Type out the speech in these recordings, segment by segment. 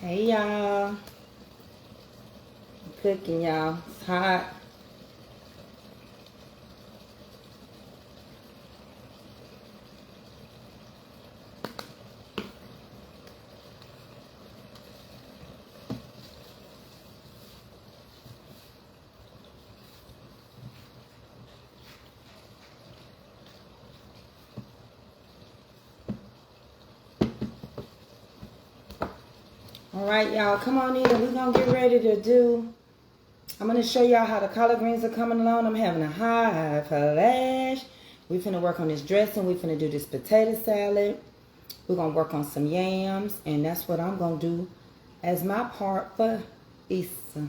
Hey y'all, I'm cooking y'all. It's hot. All right, y'all, come on in. We're gonna get ready to do. I'm gonna show y'all how the collard greens are coming along. I'm having a high flash. We finna work on this dressing. We finna do this potato salad. We're gonna work on some yams, and that's what I'm gonna do as my part for Easter.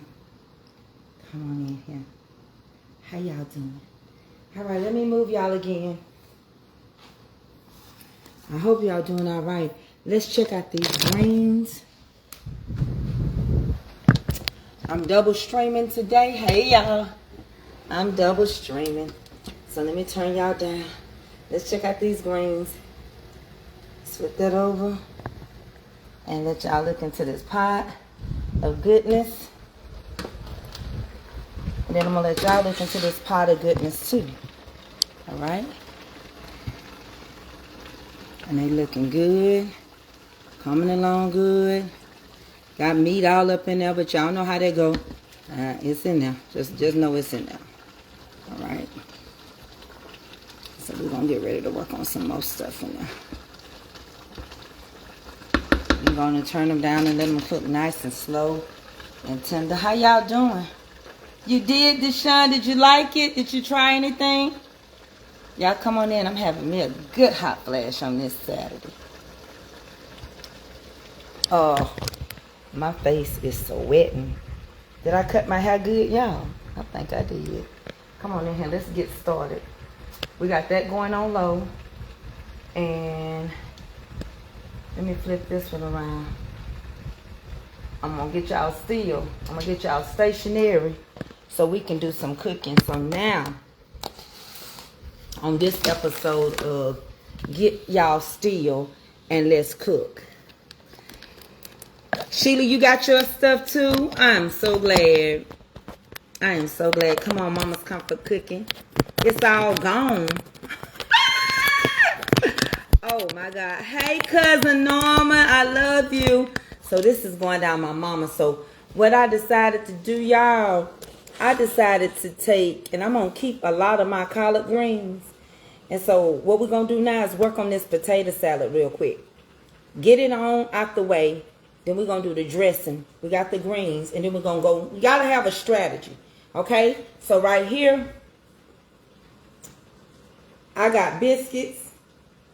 Come on in here. How y'all doing? All right, let me move y'all again. I hope y'all doing all right. Let's check out these greens. I'm double streaming today. Hey y'all, I'm double streaming. So let me turn y'all down. Let's check out these greens. Flip that over and let y'all look into this pot of goodness. And then I'm gonna let y'all look into this pot of goodness too. All right. And they looking good, coming along good. Got meat all up in there, but y'all know how they go. It's in there. Just know it's in there. All right. So we're going to get ready to work on some more stuff in there. I'm going to turn them down and let them cook nice and slow and tender. How y'all doing? You did, Deshaun? Did you like it? Did you try anything? Y'all come on in. I'm having me a good hot flash on this Saturday. Oh. My face is sweating. Did I cut my hair good, y'all? I think I did. Come on in here. Let's get started. We got that going on low. And let me flip this one around. I'm going to get y'all still. I'm going to get y'all stationary so we can do some cooking. So now, on this episode of Get Y'all Still and Let's Cook. Sheila, you got your stuff too? I'm so glad. I am so glad. Come on, Mama's Comfort Cooking. It's all gone. Oh, my God. Hey, Cousin Norma. I love you. So this is going down my mama. So what I decided to do, y'all, I decided to take, and I'm going to keep a lot of my collard greens. And so what we're going to do now is work on this potato salad real quick. Get it on out the way. Then we're going to do the dressing. We got the greens. And then we're going to go. You got to have a strategy. Okay? So right here, I got biscuits,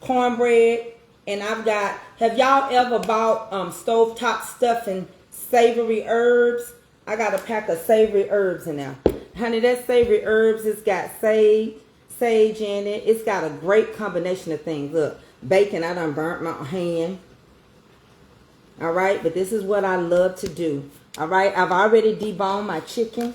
cornbread, and I've got, have y'all ever bought stovetop stuffing savory herbs? I got a pack of savory herbs in there. Honey, that savory herbs, it's got sage in it. It's got a great combination of things. Look, bacon, I done burnt my hand. All right, but this is what I love to do. All right, I've already deboned my chicken.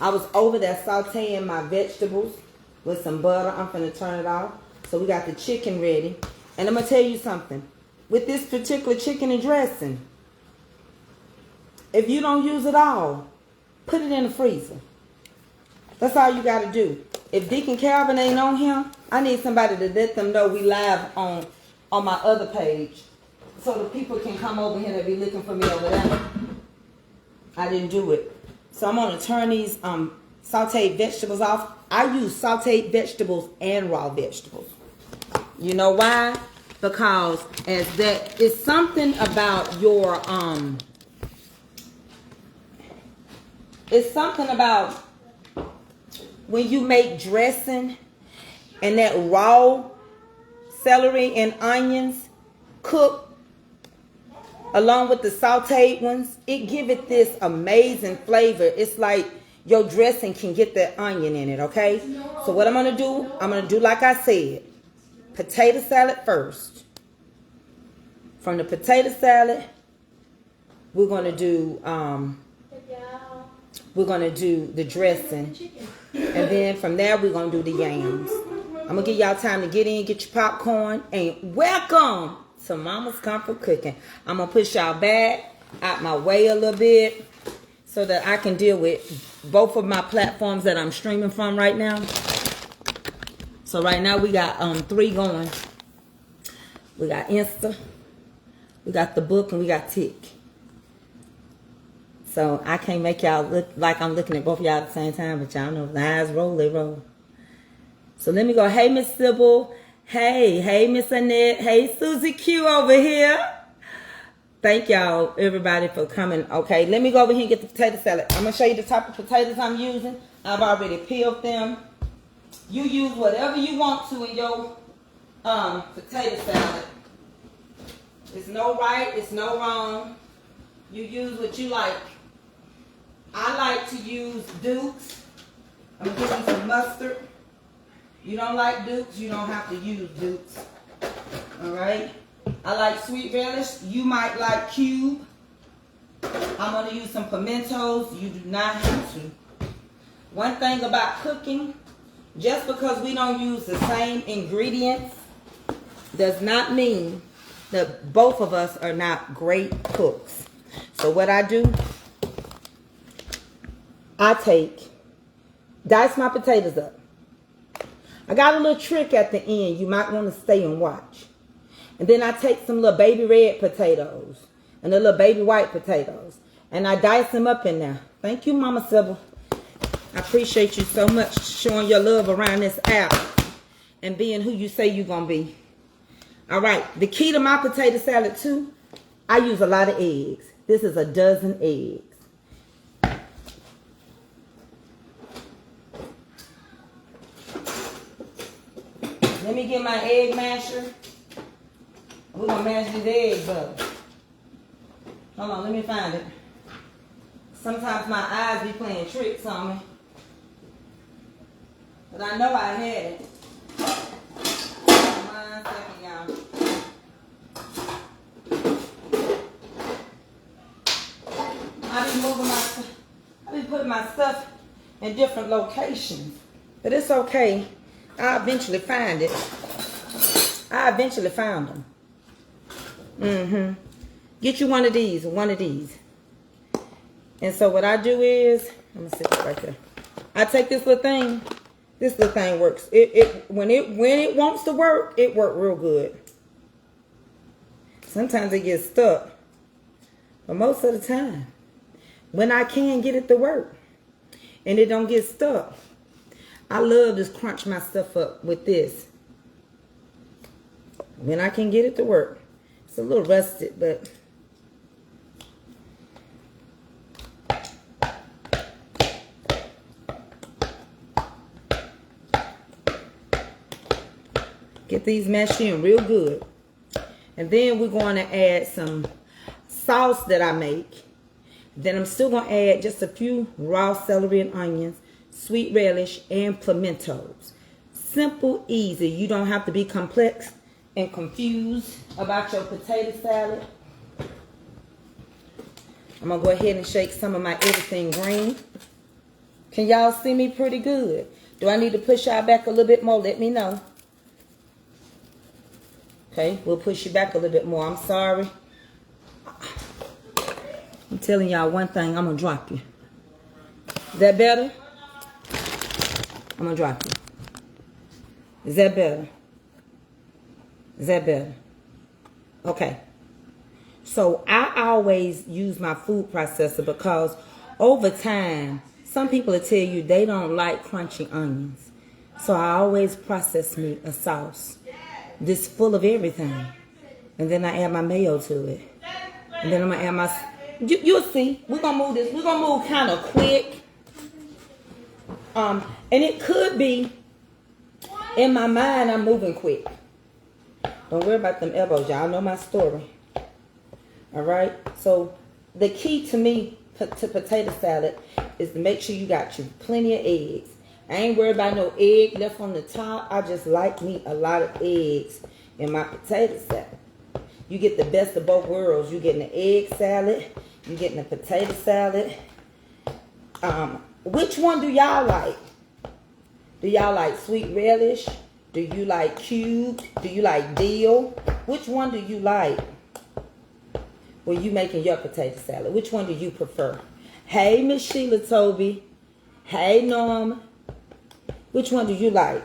I was over there sauteing my vegetables with some butter. I'm finna turn it off. So we got the chicken ready. And I'm gonna tell you something. With this particular chicken and dressing, if you don't use it all, put it in the freezer. That's all you gotta do. If Deacon Calvin ain't on here, I need somebody to let them know we live on my other page. So the people can come over here and be looking for me over there. I didn't do it. So I'm going to turn these sauteed vegetables off. I use sauteed vegetables and raw vegetables. You know why? Because as that it's something about your it's something about when you make dressing and that raw celery and onions cook along with the sauteed ones, it give it this amazing flavor. It's like your dressing can get that onion in it, okay? So what I'm going to do like I said, potato salad first. From the potato salad, we're going to do the dressing. And then from there, we're going to do the yams. I'm going to give y'all time to get in, get your popcorn, and welcome to Mama's Comfort Cooking. I'm going to push y'all back out my way a little bit so that I can deal with both of my platforms that I'm streaming from right now. So right now we got 3 going. We got Insta, we got the book, and we got Tick. So I can't make y'all look like I'm looking at both of y'all at the same time, but y'all know if the eyes roll, they roll. So let me go. Hey, Miss Sybil. Hey, Miss Annette. Hey, Susie Q over here. Thank y'all, everybody, for coming. Okay, let me go over here and get the potato salad. I'm going to show you the type of potatoes I'm using. I've already peeled them. You use whatever you want to in your potato salad. It's no right, it's no wrong. You use what you like. I like to use Dukes. I'm going to give you some mustard. You don't like Dukes, you don't have to use Dukes. Alright? I like sweet relish. You might like cube. I'm going to use some pimentos. You do not have to. One thing about cooking, just because we don't use the same ingredients does not mean that both of us are not great cooks. So what I do, I dice my potatoes up. I got a little trick at the end you might want to stay and watch. And then I take some little baby red potatoes and the little baby white potatoes, and I dice them up in there. Thank you, Mama Sybil. I appreciate you so much showing your love around this app and being who you say you're going to be. All right, the key to my potato salad too, I use a lot of eggs. This is a dozen eggs. Let me get my egg masher. We're going to mash these eggs up. Hold on, let me find it. Sometimes my eyes be playing tricks on me. But I know I had it. One second, y'all. I be putting my stuff in different locations. But it's okay. I'll eventually find it. I eventually found them. Get you one of these, And so what I do is, I'm gonna sit it right there. I take this little thing. This little thing works. When it wants to work, it works real good. Sometimes it gets stuck, but most of the time, when I can get it to work, and it don't get stuck, I love to crunch my stuff up with this. When I can get it to work. It's a little rusted, but get these mashed in real good. And then we're going to add some sauce that I make. Then I'm still going to add just a few raw celery and onions, sweet relish, and pimentos. Simple, easy. You don't have to be complex and confused about your potato salad. I'm going to go ahead and shake some of my everything green. Can y'all see me pretty good? Do I need to push y'all back a little bit more? Let me know. Okay, we'll push you back a little bit more. I'm sorry. I'm telling y'all one thing, I'm going to drop you. Is that better? I'm going to drop you. Is that better? Is that better? Okay. So I always use my food processor because over time, some people will tell you they don't like crunchy onions. So I always process me a sauce. This full of everything. And then I add my mayo to it. And then I'm going to add my... You'll see. We're going to move this. We're going to move kind of quick. And it could be, in my mind, I'm moving quick. Don't worry about them elbows. Y'all know my story. All right? So the key to me to potato salad is to make sure you got you plenty of eggs. I ain't worried about no egg left on the top. I just like me a lot of eggs in my potato salad. You get the best of both worlds. You getting the egg salad. You getting the potato salad. Which one do y'all like? Do y'all like sweet relish? Do you like cube? Do you like dill? Which one do you like? when you making your potato salad? Which one do you prefer? Hey, Miss Sheila Toby. Hey, Norm. Which one do you like?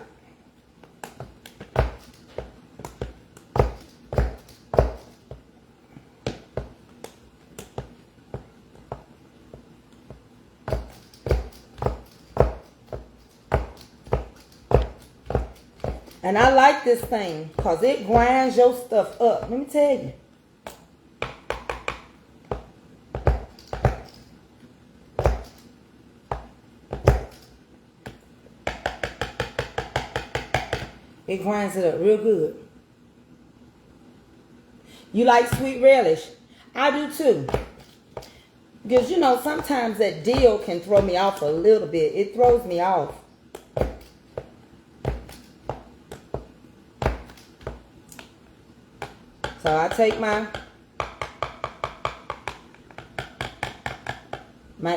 And I like this thing because it grinds your stuff up. Let me tell you. It grinds it up real good. You like sweet relish? I do too. Because, you know, sometimes that dill can throw me off a little bit. It throws me off. So I take my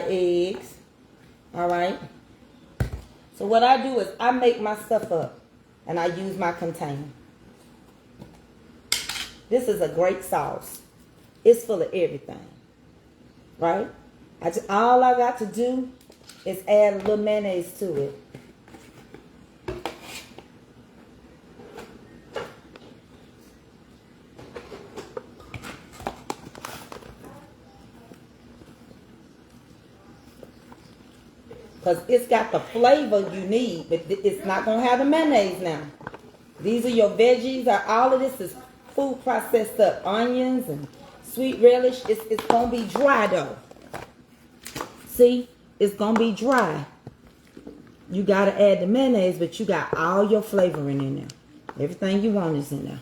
eggs. All right. So what I do is I make my stuff up. And I use my container. This is a great sauce. It's full of everything. Right? All I got to do is add a little mayonnaise to it. Because it's got the flavor you need, but it's not going to have the mayonnaise now. These are your veggies. All of this is food processed up. Onions and sweet relish. It's going to be dry, though. See? It's going to be dry. You got to add the mayonnaise, but you got all your flavoring in there. Everything you want is in there.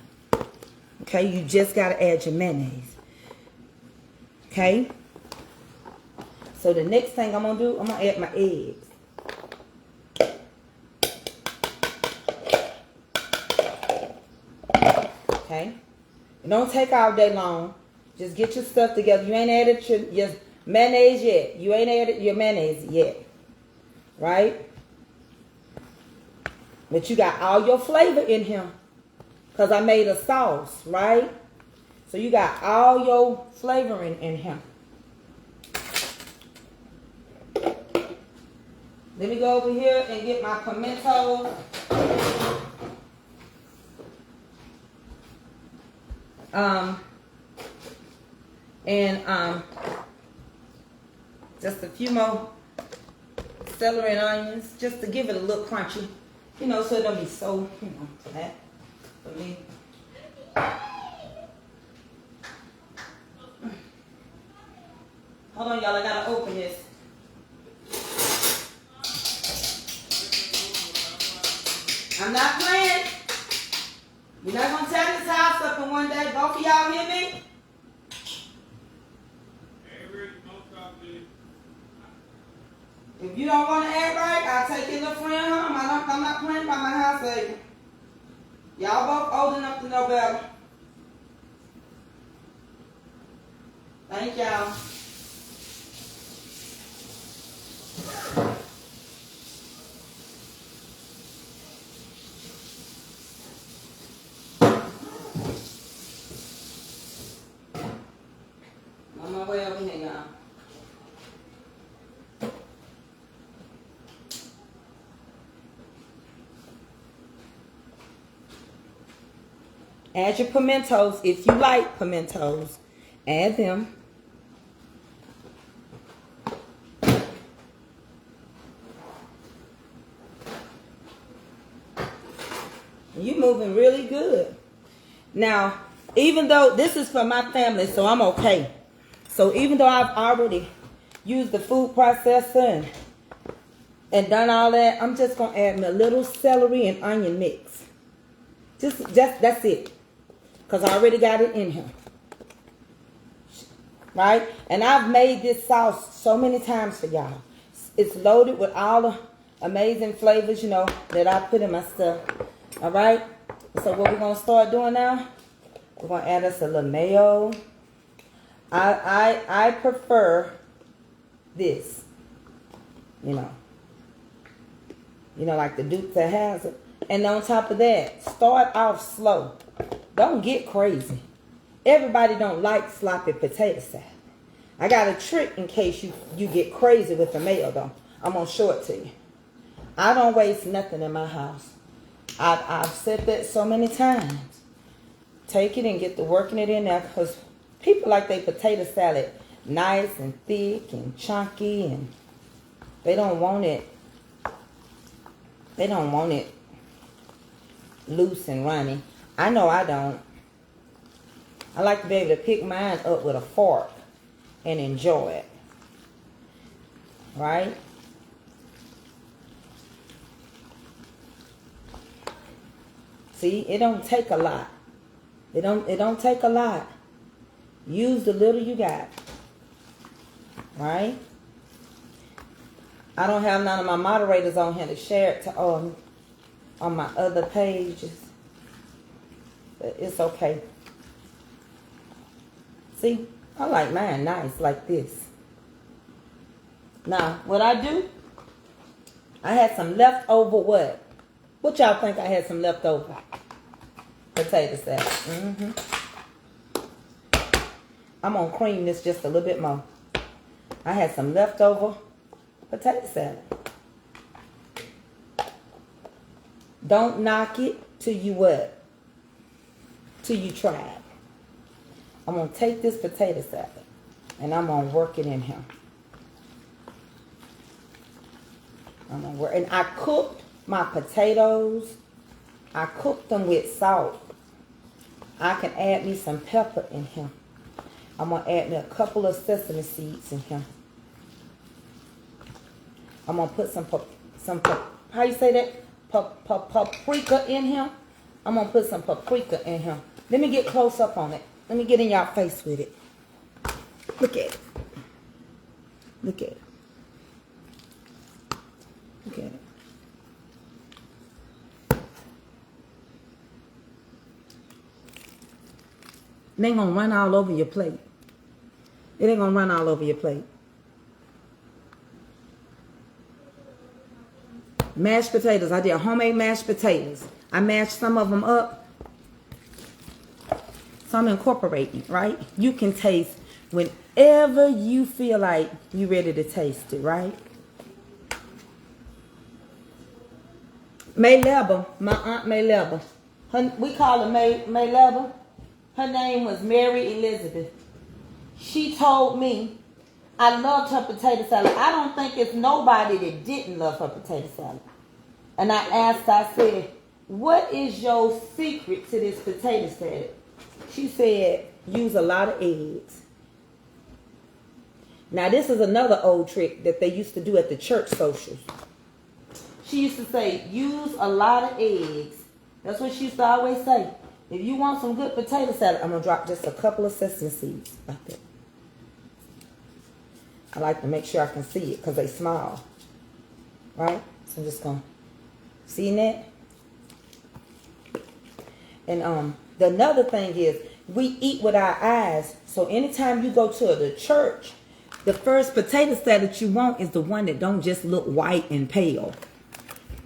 Okay? You just got to add your mayonnaise. Okay? So the next thing I'm going to do, I'm going to add my eggs. Okay? It don't take all day long. Just get your stuff together. You ain't added your mayonnaise yet. You ain't added your mayonnaise yet. Right? But you got all your flavor in here. Because I made a sauce, right? So you got all your flavoring in here. Let me go over here and get my pimento. Just a few more celery and onions, just to give it a little crunchy, you know, so it don't be so, you know, flat for me. Hold on, y'all, I gotta open this. I'm not playing. You're not gonna tear this house up in one day. Both of y'all hear me? If you don't want to act right, I'll take your little friend home. I'm not playing by my house, baby. Y'all both old enough to know better. Thank y'all. On my way over here, y'all. Add your pimentos. If you like pimentos, add them. You're moving really good. Now, even though this is for my family, so I'm okay. So even though I've already used the food processor and done all that, I'm just going to add me a little celery and onion mix. Just that's it. Because I already got it in here. Right? And I've made this sauce so many times for y'all. It's loaded with all the amazing flavors, you know, that I put in my stuff. All right? So what we're going to start doing now, we're going to add us a little mayo. I prefer this, you know, like the Duke that has it. And on top of that, start off slow. Don't get crazy. everybody don't like sloppy potato salad. I got a trick in case you get crazy with the mayo though. I'm going to show it to you. I don't waste nothing in my house. I've said that so many times. Take it and get to working it in there, because people like their potato salad nice and thick and chunky, and they don't want it. They don't want it loose and runny. I know I don't. I like to be able to pick mine up with a fork and enjoy it. Right? See, it don't take a lot. It don't take a lot. Use the little you got. Right? I don't have none of my moderators on here to share it to on my other pages. But it's okay. See, I like mine nice like this. Now, what I do, I had some leftover what? What y'all think I had some leftover? Potato salad. I'm going to cream this just a little bit more. I had some leftover potato salad. Don't knock it till you what? Till you try it. I'm going to take this potato salad and I'm going to work it in here. I'm going to work. And I cooked my potatoes. I cooked them with salt. I can add me some pepper in here. I'm going to add me a couple of sesame seeds in here. I'm going to put some how you say that? Paprika in here. I'm going to put some paprika in here. Let me get close up on it. Let me get in y'all face with it. Look at it. Look at it. Look at it. It ain't going to run all over your plate. It ain't going to run all over your plate. Mashed potatoes. I did homemade mashed potatoes. I mashed some of them up. Some incorporating, right? You can taste whenever you feel like you're ready to taste it, right? May Leber, my aunt May Leber. We call her May Leber. Her name was Mary Elizabeth. She told me I loved her potato salad. I don't think it's nobody that didn't love her potato salad. And I asked, I said, what is your secret to this potato salad? She said, use a lot of eggs. Now, this is another old trick that they used to do at the church socials. She used to say, use a lot of eggs. That's what she used to always say. If you want some good potato salad, I'm going to drop just a couple of sesame seeds like that. I like to make sure I can see it because they small. Right? So I'm just going to see that. And another thing is, we eat with our eyes. So anytime you go to the church, the first potato salad you want is the one that don't just look white and pale.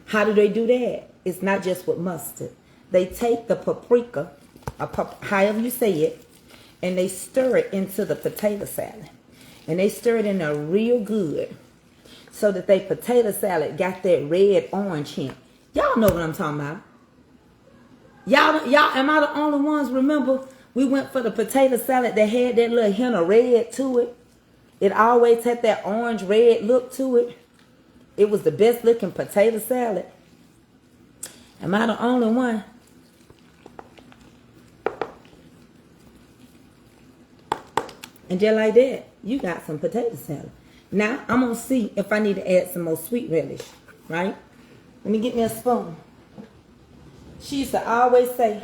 How do they do that? It's not just with mustard. They take the paprika, however you say it, and they stir it into the potato salad. And they stir it in there real good so that they potato salad got that red orange hint. Y'all know what I'm talking about. Y'all, am I the only ones remember we went for the potato salad that had that little hint of red to it? It always had that orange red look to it. It was the best looking potato salad. Am I the only one? And just like that, you got some potato salad. Now, I'm going to see if I need to add some more sweet relish, right? Let me get me a spoon. She used to always say,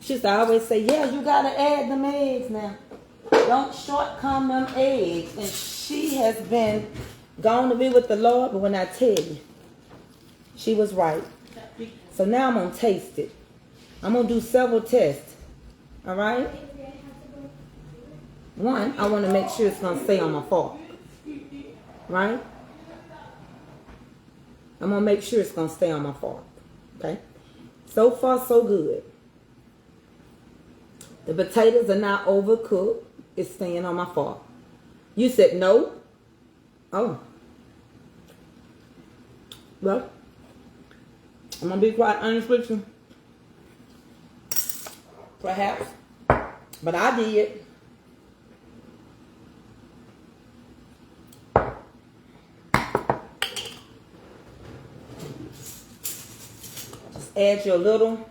yeah, you got to add them eggs now. Don't shortcome them eggs. And she has been gone to be with the Lord, but when I tell you, she was right. So now I'm going to taste it. I'm going to do several tests. All right? One, I want to make sure it's going to stay on my fork. Right? I'm going to make sure it's going to stay on my fork. Okay? So far, so good. The potatoes are not overcooked. It's staying on my fork. You said no? Oh. Well, I'm going to be quite honest with you. Perhaps. But I did. Just add your little.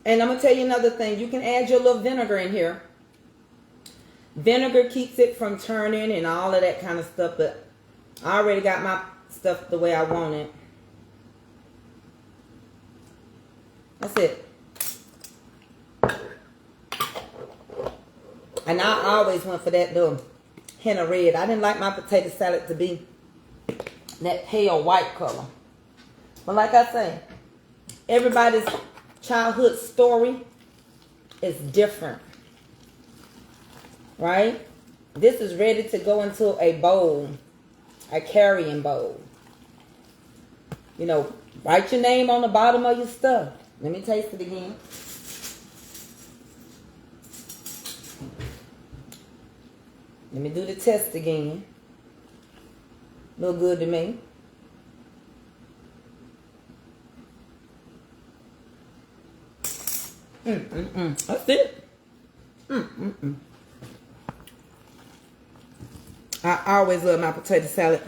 And I'm going to tell you another thing. You can add your little vinegar in here. Vinegar keeps it from turning and all of that kind of stuff. But I already got my stuff the way I want it. That's it. And I always went for that little hint of red. I didn't like my potato salad to be that pale white color. But like I say, everybody's childhood story is different. Right? This is ready to go into a bowl. A carrying bowl. You know, write your name on the bottom of your stuff. Let me taste it again. Let me do the test again. Look good to me. That's it. I always love my potato salad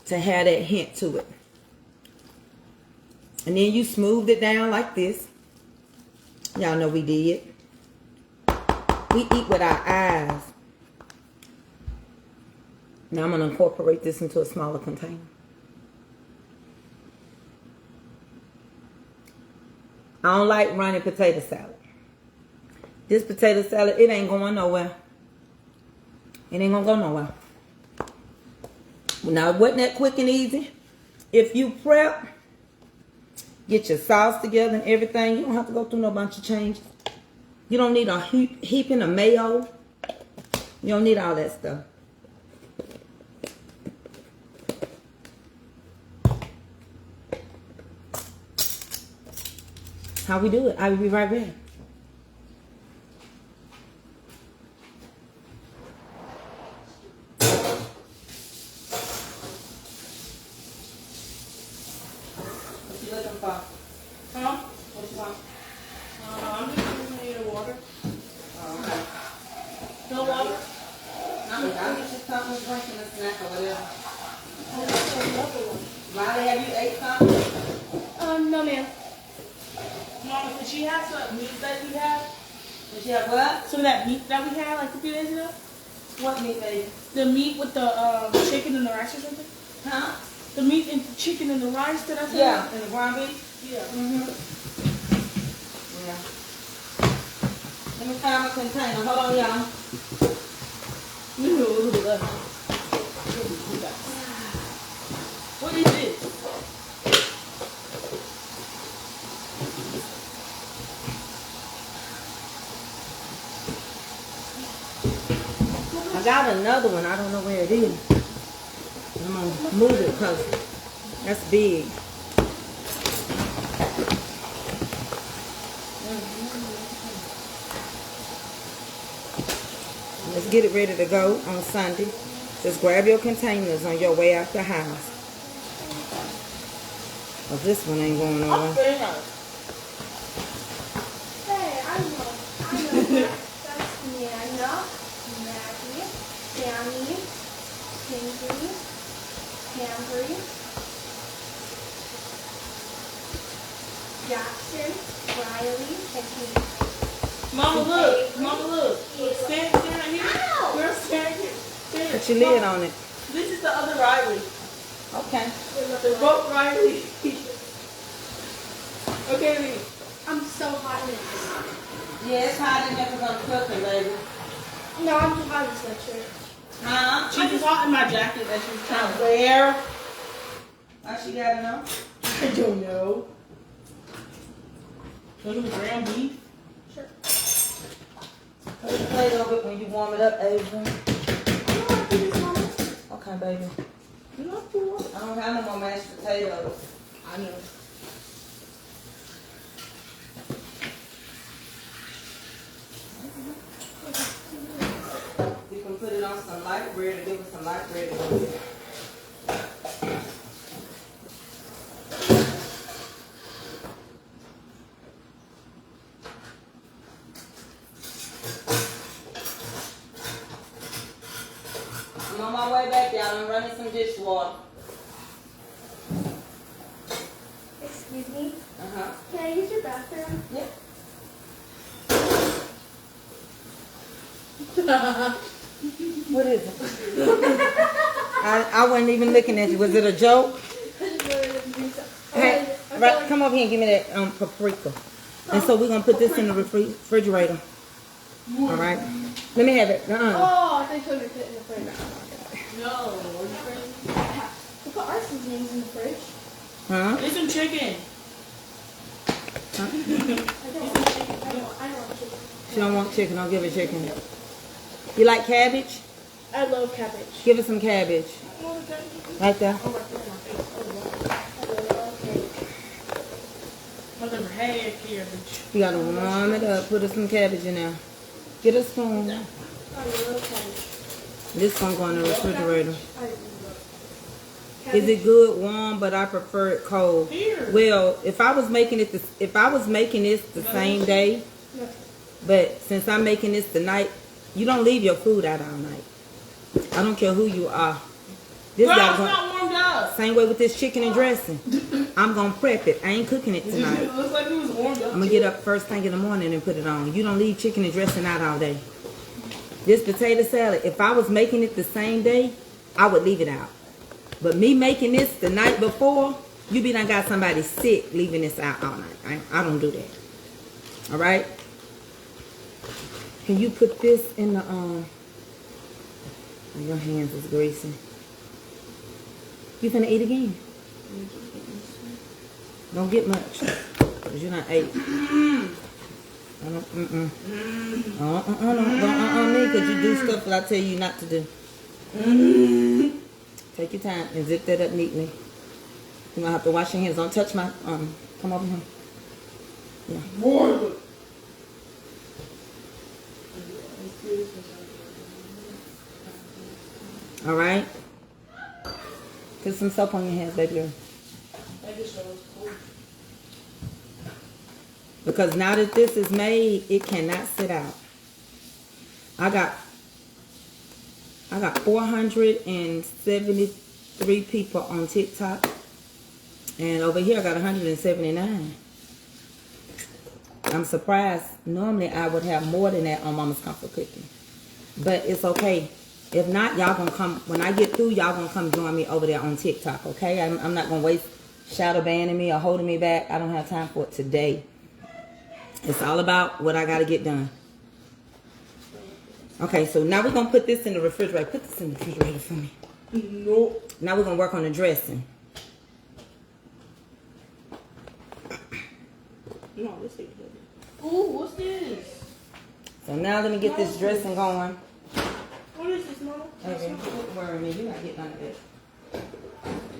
to have that hint to it. And then you smoothed it down like this. Y'all know we did. We eat with our eyes. Now I'm going to incorporate this into a smaller container. I don't like running potato salad. This potato salad, it ain't going nowhere. It ain't going to go nowhere. Now, wasn't that quick and easy? If you prep, get your sauce together and everything, you don't have to go through no bunch of changes. You don't need a heaping of mayo. You don't need all that stuff. How we do it. I will be right back. What you looking for? Huh? What you want? I'm just gonna need a water. Oh, okay. No water? I'll get you something, drinking a snack or whatever. Oh, that's another one. Riley, have you ate something? No, ma'am. Mama, did she have some meat that we had? Did you have what? Some of that meat that we had like a few days ago? What meat, baby? The meat with the chicken and the rice or something? Huh? The meat and the chicken and the rice that I said? Yeah, and the ground beef? Yeah. Mm-hmm. Yeah. Let me find my container. Hold on, y'all. What is this? I got another one. I don't know where it is. I'm going to move it because that's big. Let's get it ready to go on Sunday. Just grab your containers on your way out the house. Well, this one ain't going nowhere. Very nice. Hey, I know. That's Nana, Maggie, Sammy, Kinsley, Cambry, Jackson, Riley, and Kate. Mama, look. Mama, look. Stand right here. Ow! Girl, stand here. Stand. Put your lid on it. This is the other Riley. Okay. The boat Riley. Okay, Lee. I'm so hot in this. Yeah, it's hot in there because I'm cooking, baby. No, I'm too hot in this sweatshirt. Huh? She was hot in my jacket that she was trying to Where? Why she gotta know? I don't know. Those are ground beef. Sure. Put the plate over it when you warm it up, Adrian. You know what I do this, Mama? Okay, baby. You know what? I don't have no more mashed potatoes. I know. light bread to give us some light bread to go. I'm on my way back, y'all. I'm running some dishwater. Excuse me. Uh-huh. Can I use your bathroom? Yep. What is it? I wasn't even looking at you. Was it a joke? Hey, right, come over here and give me that paprika. And so we're gonna put this in the refrigerator. All right. Let me have it. Oh, I thought you told me to put it in the fridge. No, are you crazy? We put our seasonings in the fridge. Huh? Get some chicken. I don't want chicken. She don't want chicken. I'll give her chicken. You like cabbage? I love cabbage. Give her some cabbage. Right there. I've never had cabbage. You gotta warm it up. Put her some cabbage in there. Get a spoon. I love cabbage. This one going in the refrigerator. I love Is it good warm? But I prefer it cold. Here. Well, if I was making this the same day, No. but since I'm making this tonight, you don't leave your food out all night. I don't care who you are. This Girl, guy it's going not warmed up. same way with this chicken and dressing. I'm gonna prep it. I ain't cooking it tonight. It looks like it was warmed up. I'm gonna get up first thing in the morning and put it on. You don't leave chicken and dressing out all day. This potato salad, if I was making it the same day, I would leave it out. But me making this the night before, you be done got somebody sick leaving this out all night. I don't do that. All right. Can you put this in the your hands is greasy. You finna eat again? Don't get much, cause you're not ate. Don't me, cause you do stuff that I tell you not to do. Take your time and zip that up neatly. You're gonna have to wash your hands. Don't touch my come over here. Yeah. All right. Put some soap on your hands, baby girl. Because now that this is made, it cannot sit out. I got 473 people on TikTok. And over here I got 179. I'm surprised. Normally I would have more than that on Mama's Comfort Cooking. But it's okay. If not, y'all gonna come, when I get through, y'all gonna come join me over there on TikTok, okay? I'm not gonna waste shadow banning me or holding me back. I don't have time for it today. It's all about what I gotta get done. Okay, so now we're gonna put this in the refrigerator. Put this in the refrigerator for me. No. Now we're gonna work on the dressing. No, this ain't good. Ooh, what's this? So now let me get this dressing going. What is this, Mama? Okay, don't worry me, you're not getting none of that.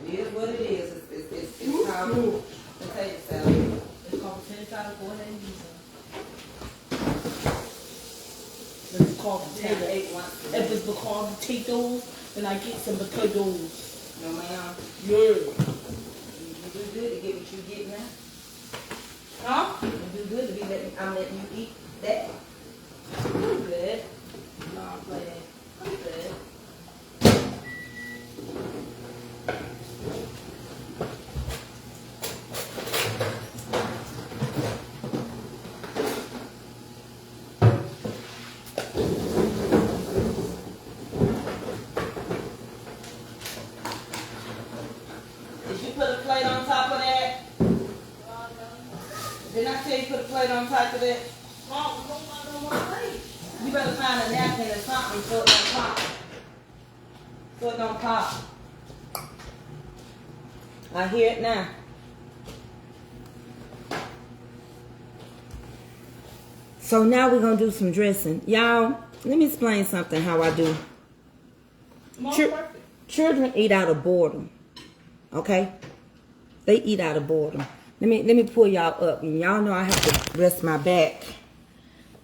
It is what it is. It's called potato salad. It's called potato salad. Go ahead and use it. It's called potato. If it's called potatoes, then I get some potatoes. No, ma'am. Yeah. You do good to get what you get now. Huh? You do good to be I'm letting you eat that. You good. No, I'm playing. I'm good. Did you put a plate on top of that? Didn't I tell you put a plate on top of that? Mom, we don't want no more plate. You better find a napkin or something so it don't pop. So it don't pop. I hear it now. So now we're going to do some dressing. Y'all, let me explain something how I do. Children eat out of boredom. Okay? They eat out of boredom. Let me pull y'all up. And y'all know I have to rest my back.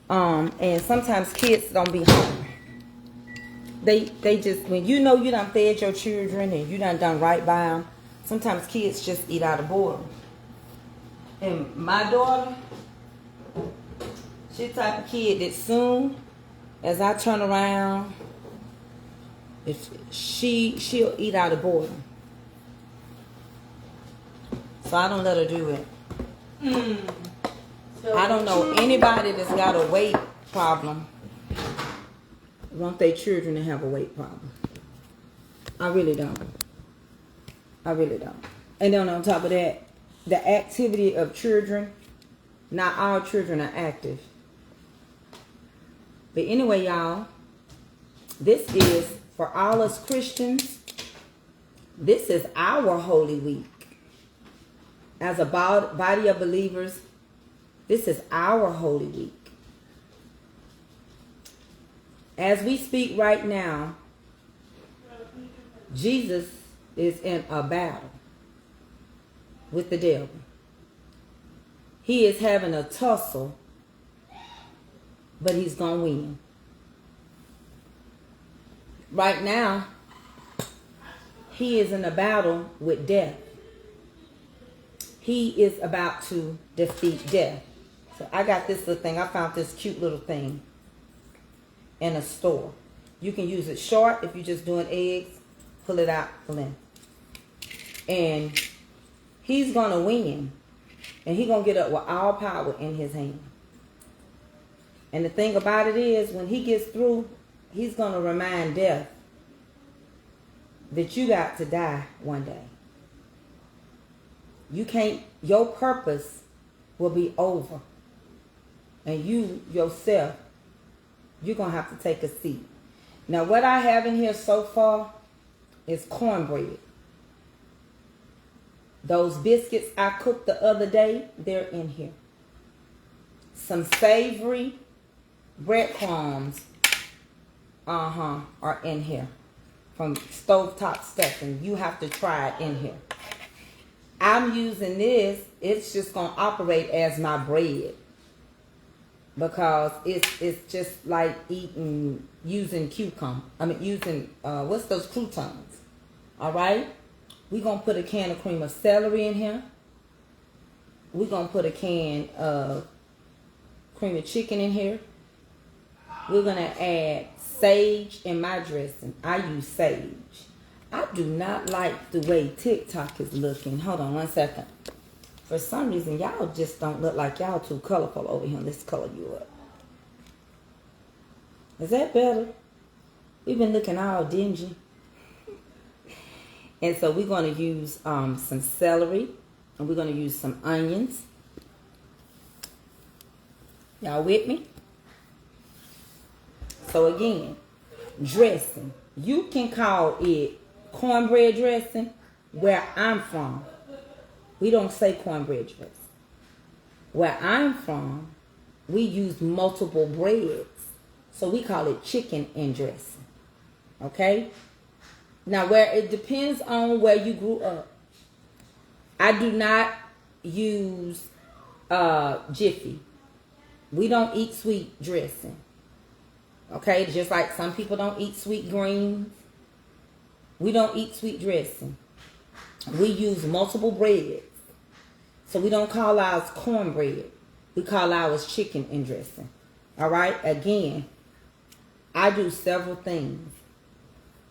And sometimes kids don't be home. They just, when you know you done fed your children and you done right by them, sometimes kids just eat out of boredom. And my daughter, she the type of kid that soon as I turn around, if she'll eat out of boredom. So I don't let her do it. So I don't know anybody that's got a weight problem want their children to have a weight problem. I really don't. I really don't. And then on top of that, the activity of children, not all children are active. But anyway, y'all, this is, for all us Christians, this is our Holy Week. As a body of believers, this is our Holy Week. As we speak right now, Jesus is in a battle with the devil. He is having a tussle, but he's going to win. Right now, he is in a battle with death. He is about to defeat death. So I got this little thing. I found this cute little thing in a store. You can use it short if you're just doing eggs. Pull it out, pull in. And he's going to win. And he's going to get up with all power in his hand. And the thing about it is, when he gets through, he's going to remind death that you got to die one day. You can't, your purpose will be over. And you, yourself, you're going to have to take a seat. Now, what I have in here so far is cornbread. Those biscuits I cooked the other day, they're in here. Some savory breadcrumbs, are in here. From stovetop stuffing. You have to try it in here. I'm using this. It's just going to operate as my bread. Because it's just like using cucumber. Using, what's those croutons? All right? We're going to put a can of cream of celery in here. We're going to put a can of cream of chicken in here. We're going to add sage in my dressing. I use sage. I do not like the way TikTok is looking. Hold on one second. For some reason, y'all just don't look like y'all too colorful over here. Let's color you up. Is that better? We've been looking all dingy. And so we're going to use some celery. And we're going to use some onions. Y'all with me? So again, dressing. You can call it cornbread dressing where I'm from. We don't say cornbread dressing. Where I'm from, we use multiple breads. So we call it chicken and dressing. Okay? Now, where it depends on where you grew up. I do not use Jiffy. We don't eat sweet dressing. Okay? Just like some people don't eat sweet greens. We don't eat sweet dressing. We use multiple breads. So we don't call ours cornbread. We call ours chicken and dressing. All right? Again, I do several things.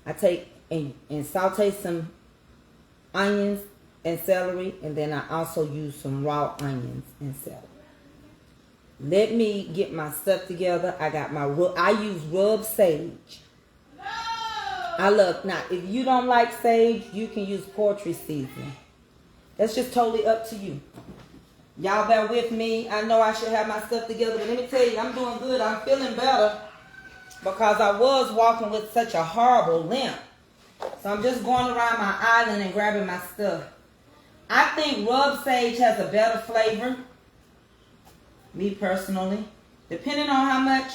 I take and saute some onions and celery, and then I also use some raw onions and celery. Let me get my stuff together. I use rub sage. I love, now if you don't like sage, you can use poultry seasoning. That's just totally up to you. Y'all bear with me. I know I should have my stuff together, but let me tell you, I'm doing good. I'm feeling better because I was walking with such a horrible limp. So I'm just going around my island and grabbing my stuff. I think rub sage has a better flavor. Me personally. Depending on how much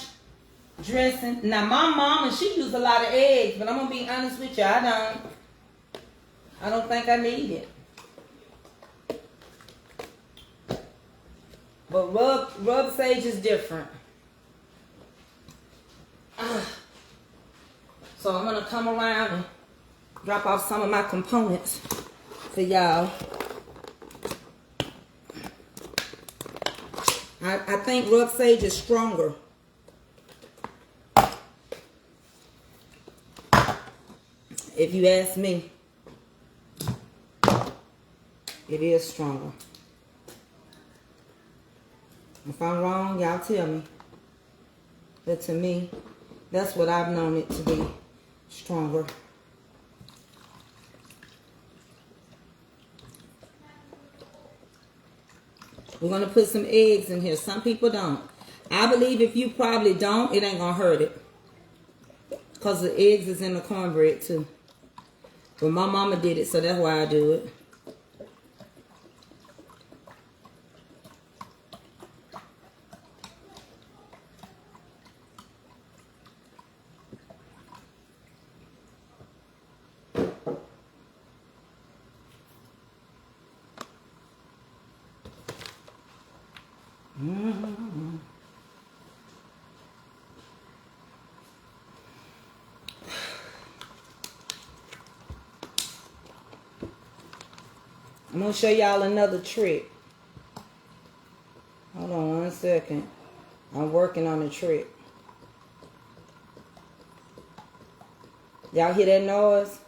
dressing. Now my mama, she used a lot of eggs, but I'm going to be honest with you, I don't think I need it. But rub sage is different. So So I'm gonna come around and drop off some of my components for y'all. I think rub sage is stronger. If you ask me, it is stronger. If I'm wrong, y'all tell me. But to me, that's what I've known it to be, stronger. We're going to put some eggs in here. Some people don't. I believe if you probably don't, it ain't going to hurt it. Because the eggs is in the cornbread too. But my mama did it, so that's why I do it. I'm going to show y'all another trick. Hold on 1 second. I'm working on a trick. Y'all hear that noise?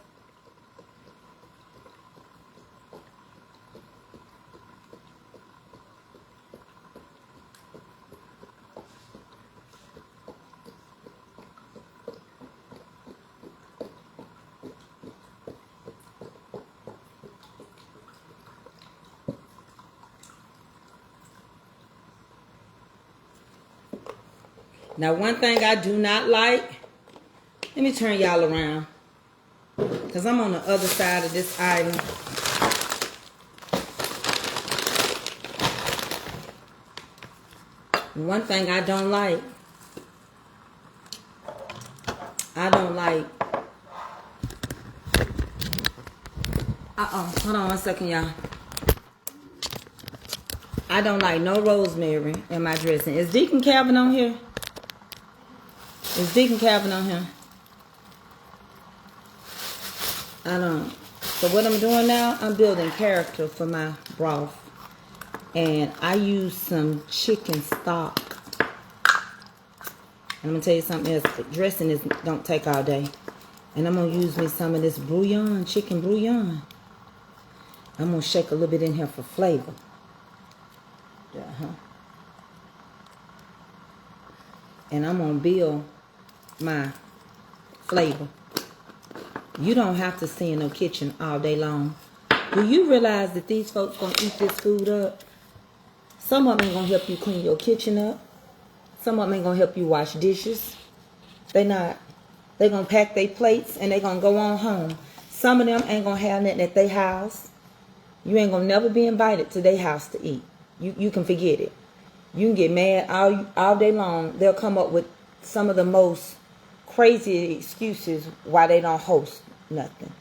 Now, one thing I do not like, let me turn y'all around, because I'm on the other side of this island. One thing I don't like, hold on 1 second, y'all. I don't like no rosemary in my dressing. Is Deacon Calvin on here? Is Deacon Calvin on here? I don't. So what I'm doing now, I'm building character for my broth. And I use some chicken stock. And I'm going to tell you something else. Dressing don't take all day. And I'm going to use me some of this bouillon, chicken bouillon. I'm going to shake a little bit in here for flavor. And I'm going to build my flavor. You don't have to stay in no kitchen all day long. Do you realize that these folks going to eat this food up? Some of them ain't going to help you clean your kitchen up. Some of them ain't going to help you wash dishes. They not. They going to pack their plates and they going to go on home. Some of them ain't going to have nothing at their house. You ain't going to never be invited to their house to eat. You can forget it. You can get mad all day long. They'll come up with some of the most crazy excuses why they don't host nothing.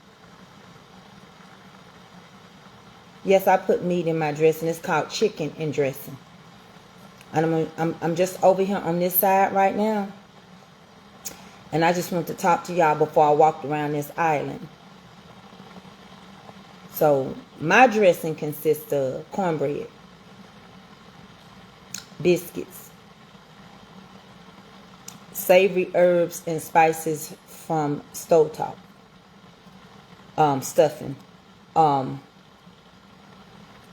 Yes, I put meat in my dressing. It's called chicken in dressing. And I'm just over here on this side right now. And I just want to talk to y'all before I walked around this island. So my dressing consists of cornbread, biscuits, savory herbs and spices from stovetop, stuffing,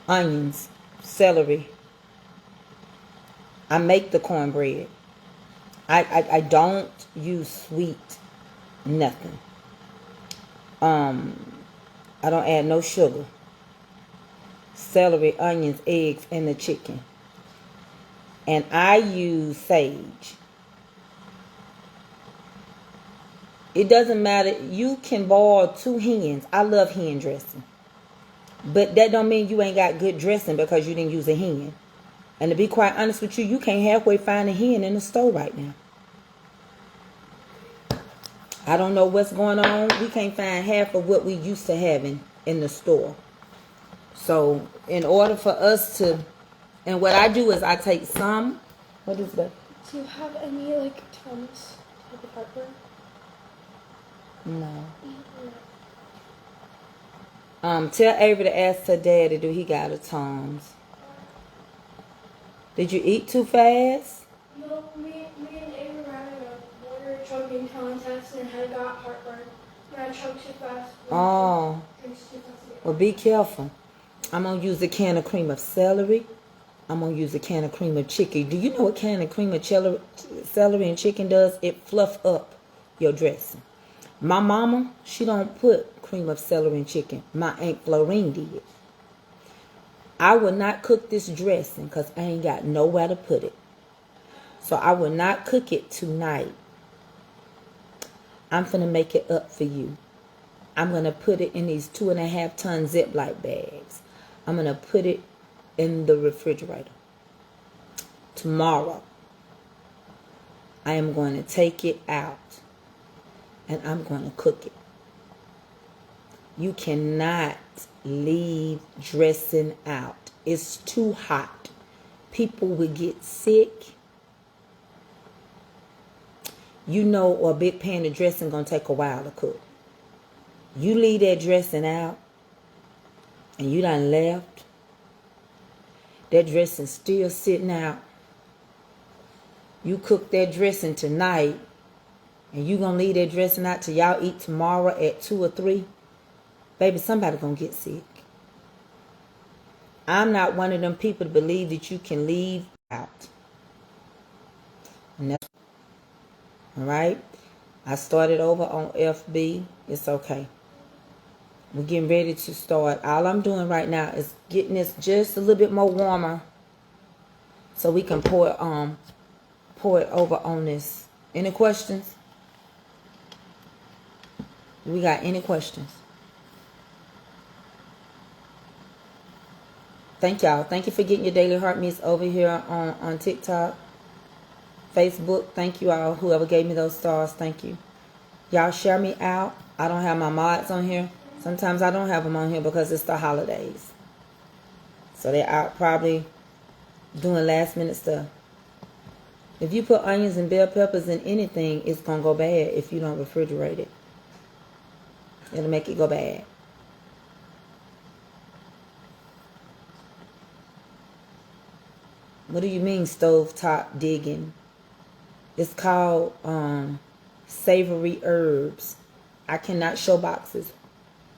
onions, celery. I make the cornbread. I don't use sweet nothing. I don't add no sugar. Celery, onions, eggs, and the chicken. And I use sage. It doesn't matter. You can boil 2 hens. I love hen dressing. But that don't mean you ain't got good dressing because you didn't use a hen. And to be quite honest with you, you can't halfway find a hen in the store right now. I don't know what's going on. We can't find half of what we used to having in the store. So in order for us to, and what I do is I take some, what is that? Do you have any like Tums type of heartburn? No. Tell Avery to ask her daddy, do he got a Tums? Did you eat too fast? No, me and Avery were having a water chugging contest and I got heartburn. And I chugged too fast. Oh. Well, be careful. I'm going to use a can of cream of celery. I'm going to use a can of cream of chicken. Do you know what can of cream of celery and chicken does? It fluff up your dressing. My mama, she don't put cream of celery and chicken. My Aunt Florine did. I will not cook this dressing because I ain't got nowhere to put it. So I will not cook it tonight. I'm finna make it up for you. I'm going to put it in these 2.5-ton Ziploc bags. I'm going to put it in the refrigerator. Tomorrow, I am going to take it out and I'm going to cook it. You cannot leave dressing out. It's too hot. People will get sick. You know, a big pan of dressing going to take a while to cook. You leave that dressing out and you done left. That dressing still sitting out. You cook that dressing tonight and you going to leave that dressing out till y'all eat tomorrow at 2 or 3. Baby, somebody going to get sick. I'm not one of them people to believe that you can leave out. And that's, all right? I started over on FB. It's okay. We're getting ready to start. All I'm doing right now is getting this just a little bit more warmer so we can pour it over on this. Any questions? We got any questions? Thank y'all. Thank you for getting your daily heart meets over here on TikTok, Facebook. Thank you all. Whoever gave me those stars, thank you. Y'all share me out. I don't have my mods on here. Sometimes I don't have them on here because it's the holidays. So they're out probably doing last minute stuff. If you put onions and bell peppers in anything, it's going to go bad if you don't refrigerate it. It'll make it go bad. What do you mean stovetop digging? It's called savory herbs. I cannot show boxes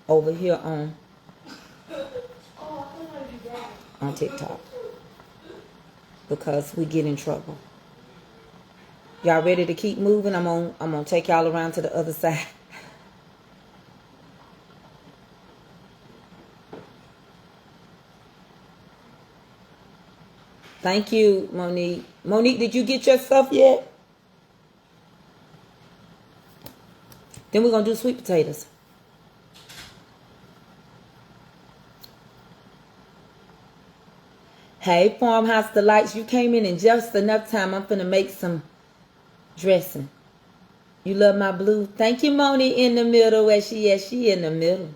over here on TikTok because we get in trouble. Y'all ready to keep moving? I'm gonna take y'all around to the other side. Thank you, Monique. Monique, did you get your stuff yet? Then we're going to do sweet potatoes. Hey, Farmhouse Delights. You came in just enough time. I'm going to make some dressing. You love my blue? Thank you, Moni, in the middle. Where she at? She in the middle.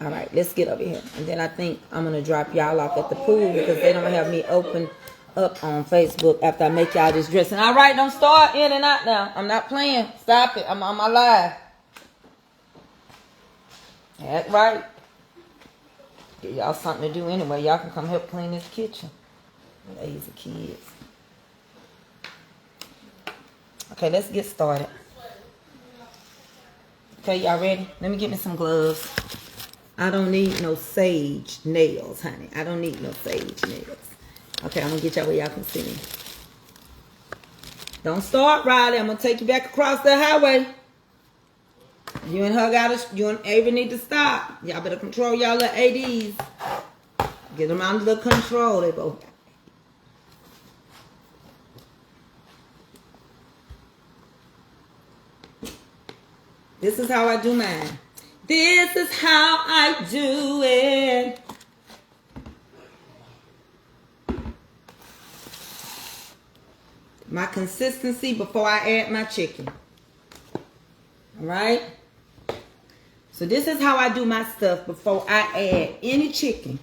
All right, let's get over here. And then I think I'm going to drop y'all off at the pool because they don't have me open up on Facebook after I make y'all this dressing. All right, don't start in and out now. I'm not playing. Stop it. I'm on my live. That's right. Get y'all something to do anyway. Y'all can come help clean this kitchen. Lazy kids. Okay, let's get started. Okay, y'all ready? Let me get me some gloves. I don't need no sage nails, honey. I don't need no sage nails. Okay, I'm going to get y'all where y'all can see me. Don't start, Riley. I'm going to take you back across the highway. You and her you and Avery need to stop. Y'all better control y'all little ADs. Get them under control. They both. This is how I do mine. This is how I do it. My consistency before I add my chicken. All right? So this is how I do my stuff before I add any chicken.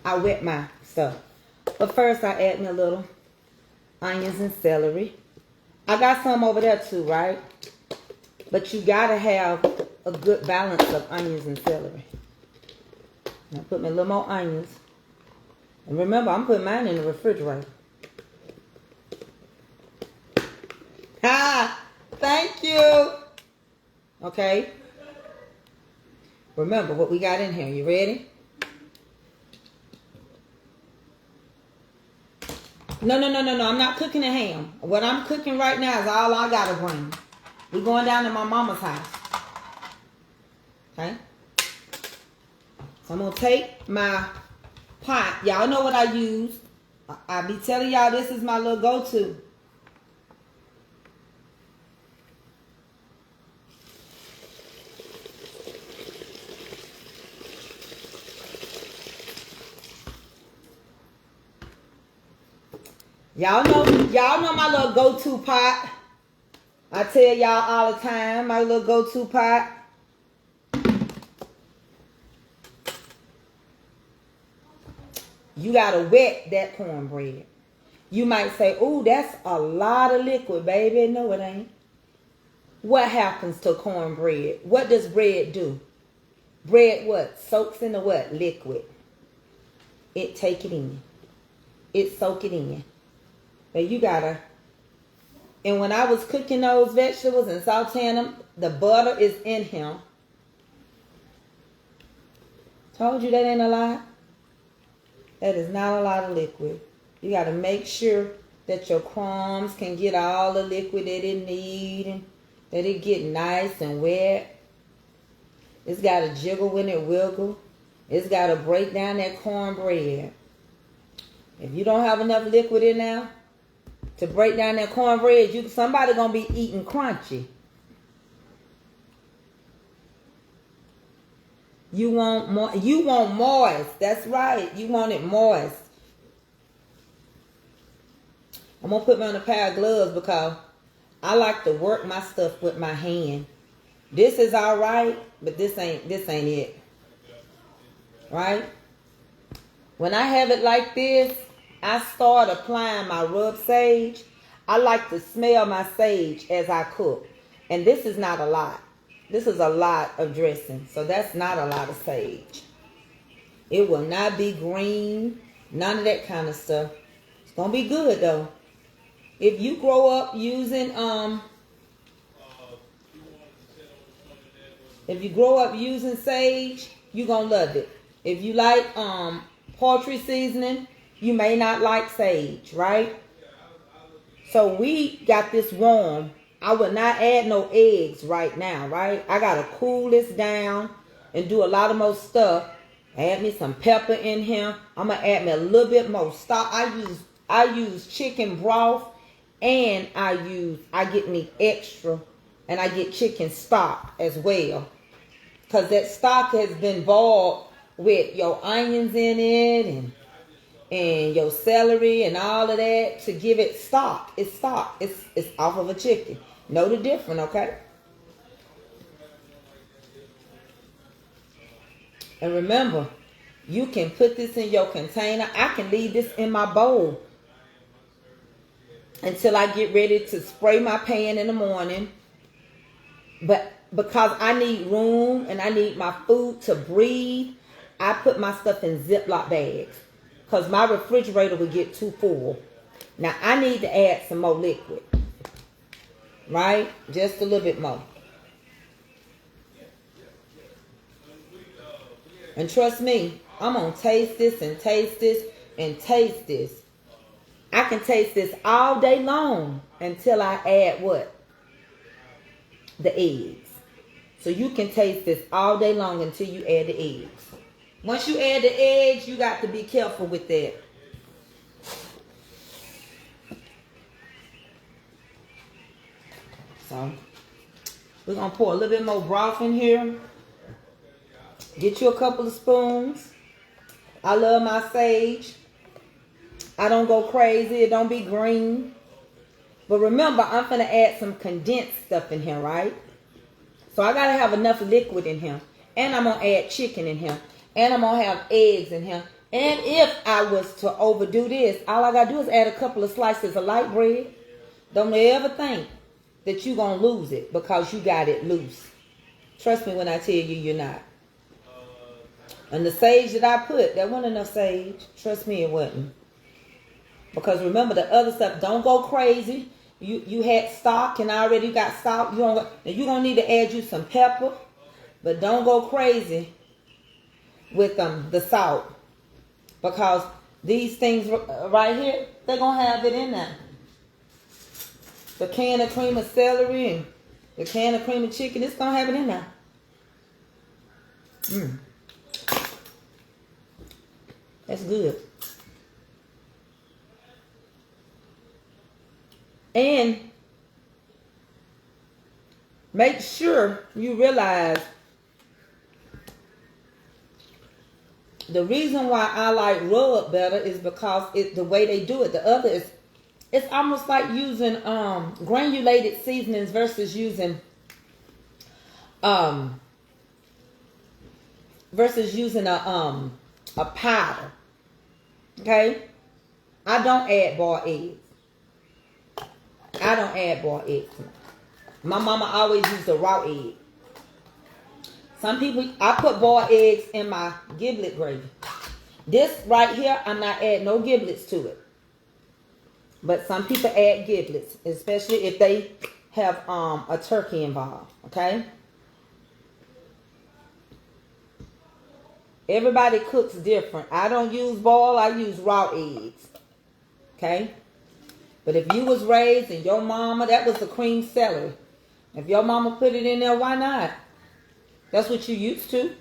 I wet my stuff. But first I add me a little onions and celery. I got some over there too, right? But you gotta have a good balance of onions and celery. Now put me a little more onions. And remember, I'm putting mine in the refrigerator. Ha! Thank you. Okay. Remember what we got in here. You ready? No. I'm not cooking the ham. What I'm cooking right now is all I gotta bring. We're going down to my mama's house. Okay? So I'm gonna take my pot. Y'all know what I use. I be telling y'all this is my little go-to. Y'all know my little go-to pot. I tell y'all all the time, my little go-to pot. You gotta wet that cornbread. You might say, "Ooh, that's a lot of liquid, baby." No, it ain't. What happens to cornbread? What does bread do? Bread what? Soaks in the what? Liquid. It take it in. It soak it in. But you gotta. And when I was cooking those vegetables and sauteing them, the butter is in here. Told you that ain't a lot. That is not a lot of liquid. You got to make sure that your crumbs can get all the liquid that it need and that it get nice and wet. It's got to jiggle when it wiggle. It's got to break down that cornbread. If you don't have enough liquid in there to break down that cornbread, somebody gonna be eating crunchy. You want more. You want moist. That's right. You want it moist. I'm gonna put me on a pair of gloves because I like to work my stuff with my hand. This is all right, but this ain't it. Right? When I have it like this, I start applying my rub sage. I like to smell my sage as I cook. And this is not a lot. This is a lot of dressing. So that's not a lot of sage. It will not be green. None of that kind of stuff. It's going to be good though. If you grow up using sage, you're going to love it. If you like poultry seasoning, you may not like sage, right? So we got this warm. I would not add no eggs right now, right? I got to cool this down and do a lot of more stuff. Add me some pepper in here. I'm going to add me a little bit more stock. I use chicken broth and I get me extra and I get chicken stock as well. Because that stock has been boiled with your onions in it and your celery and all of that to give it stock. It's stock. It's off of a chicken. Know the difference, okay? And remember, you can put this in your container. I can leave this in my bowl until I get ready to spray my pan in the morning. But because I need room and I need my food to breathe, I put my stuff in Ziploc bags because my refrigerator will get too full. Now, I need to add some more liquid, right? Just a little bit more. And trust me, I'm going to taste this and taste this and taste this. I can taste this all day long until I add what? The eggs. So you can taste this all day long until you add the eggs. Once you add the eggs, you got to be careful with that. So we're going to pour a little bit more broth in here. Get you a couple of spoons. I love my sage. I don't go crazy. It don't be green. But remember, I'm going to add some condensed stuff in here, right? So I got to have enough liquid in here. And I'm going to add chicken in here. And I'm going to have eggs in here. And if I was to overdo this, all I got to do is add a couple of slices of light bread. Don't ever think that you're going to lose it because you got it loose. Trust me when I tell you you're not. And the sage that I put, there wasn't enough sage. Trust me, it wasn't. Because remember the other stuff, don't go crazy. You had stock and already got stock. You're going to need to add you some pepper. But don't go crazy with the salt. Because these things right here, they're going to have it in there. The can of cream of celery and the can of cream of chicken, it's going to have it in there. That's good. And make sure you realize the reason why I like rub better is because the way they do it. The other is, it's almost like using granulated seasonings versus using a powder. Okay? I don't add boiled eggs. I don't add boiled eggs. My mama always used a raw egg. Some people, I put boiled eggs in my giblet gravy. This right here, I'm not adding no giblets to it. But some people add giblets, especially if they have a turkey involved. Okay? Everybody cooks different. I don't use boiled, I use raw eggs. Okay? But if you was raised and your mama, that was the cream celery. If your mama put it in there, why not? That's what you used to.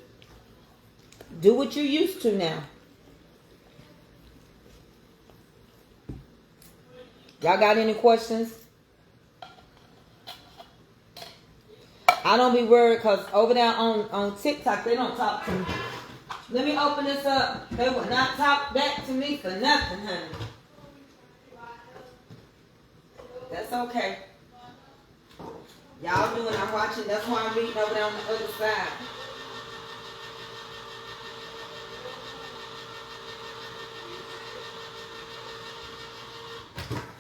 Do what you used to now. Y'all got any questions? I don't be worried because over there on TikTok, they don't talk to me. Let me open this up. They will not talk back to me for nothing, honey. That's okay. Y'all doing, I'm watching. That's why I'm reading over there on the other side.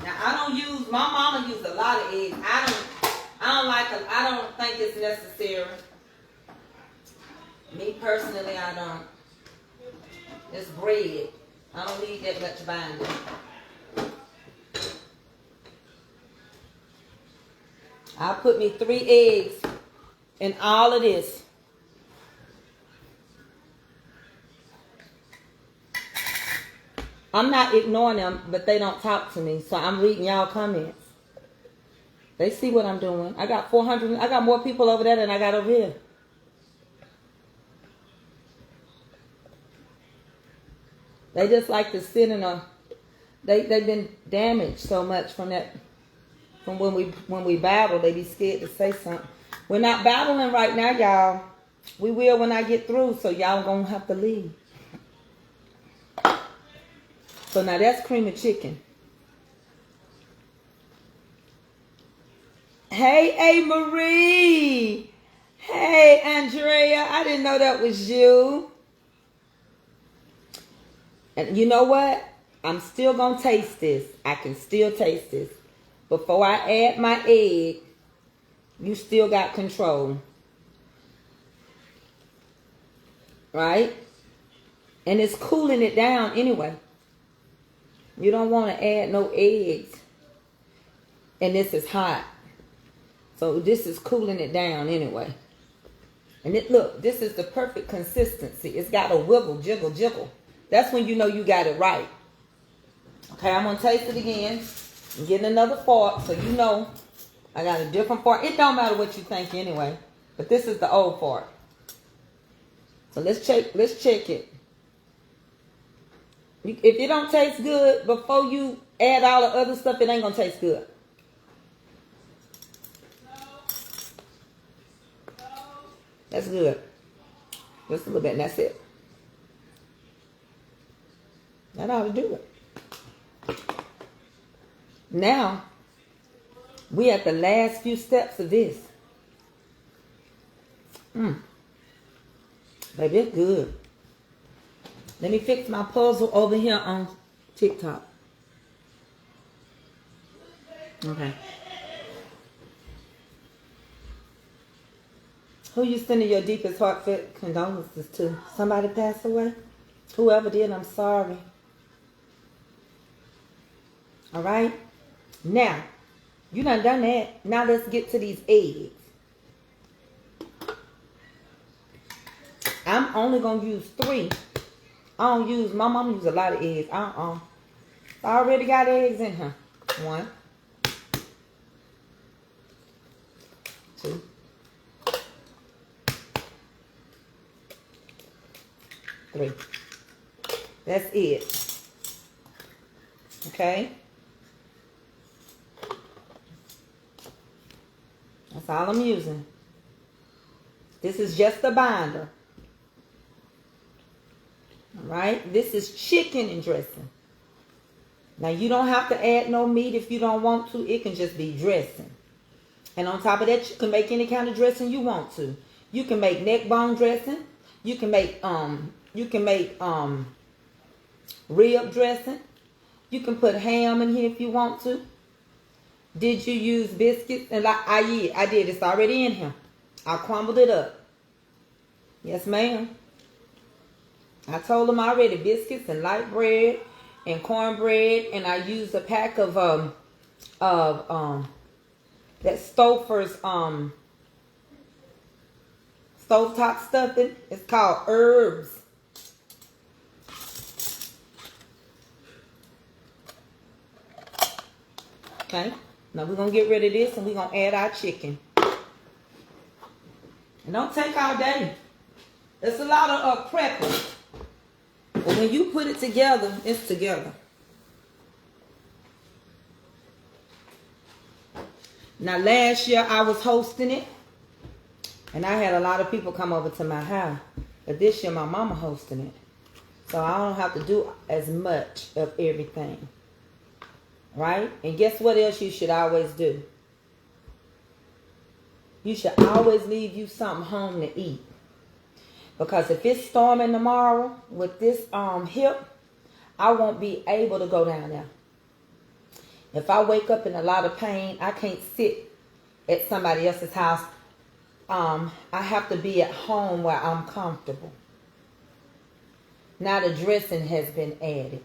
Now I don't use, my mama used a lot of eggs. I don't think it's necessary. Me personally, I don't. It's bread. I don't need that much binding. I put me 3 eggs in all of this. I'm not ignoring them, but they don't talk to me. So I'm reading y'all comments. They see what I'm doing. I got 400. I got more people over there than I got over here. They just like to sit in a. They've been damaged so much from that. From when we battle, they be scared to say something. We're not battling right now, y'all. We will when I get through, so y'all gonna have to leave. So now that's cream of chicken. Hey, A. Marie. Hey, Andrea. I didn't know that was you. And you know what? I'm still gonna taste this. I can still taste this. Before I add my egg, you still got control. Right? And it's cooling it down anyway. You don't want to add no eggs. And this is hot. So this is cooling it down anyway. And look, this is the perfect consistency. It's got a wiggle, jiggle, jiggle. That's when you know you got it right. Okay, I'm going to taste it again. I'm getting another fork, so you know I got a different fork. It don't matter what you think anyway. But this is the old fork. So let's check it. If it don't taste good before you add all the other stuff, it ain't going to taste good. That's good. Just a little bit, and that's it. That ought to do it. Now, we at the last few steps of this. Baby, it's good. Let me fix my puzzle over here on TikTok. Okay. Who you sending your deepest heartfelt condolences to? Somebody passed away? Whoever did, I'm sorry. All right? Now, you done that. Now let's get to these eggs. I'm only going to use 3. My mom use a lot of eggs. I already got eggs in her. 1, 2, 3. That's it. Okay? That's all I'm using. This is just a binder. Alright? This is chicken and dressing. Now you don't have to add no meat if you don't want to. It can just be dressing. And on top of that, you can make any kind of dressing you want to. You can make neck bone dressing. You can make rib dressing. You can put ham in here if you want to. Did you use biscuits? And I did. It's already in here. I crumbled it up. Yes, ma'am. I told them already, biscuits and light bread and cornbread, and I used a pack of that Stouffer's stovetop stuffing. It's called herbs. Okay. Now we're gonna get rid of this and we're gonna add our chicken. And don't take all day. It's a lot of prepping. But when you put it together, it's together. Now last year I was hosting it. And I had a lot of people come over to my house. But this year my mama hosting it. So I don't have to do as much of everything. Right? And guess what else you should always do? You should always leave you something home to eat. Because if it's storming tomorrow with this hip, I won't be able to go down there. If I wake up in a lot of pain, I can't sit at somebody else's house. I have to be at home where I'm comfortable. Now the dressing has been added.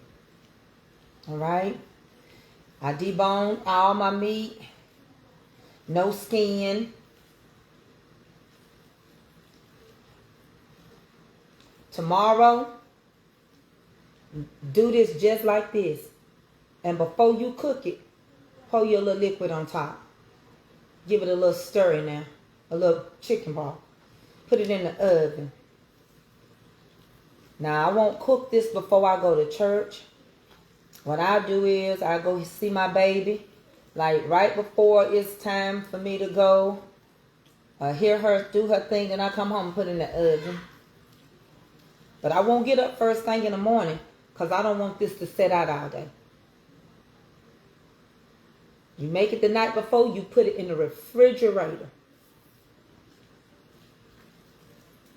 All right? I deboned all my meat. No skin. Tomorrow, do this just like this. And before you cook it, pour your little liquid on top. Give it a little stir in there. A little chicken broth. Put it in the oven. Now, I won't cook this before I go to church. What I do is I go see my baby. Like right before it's time for me to go. Hear her do her thing. Then I come home and put it in the oven. But I won't get up first thing in the morning because I don't want this to set out all day. You make it the night before, you put it in the refrigerator.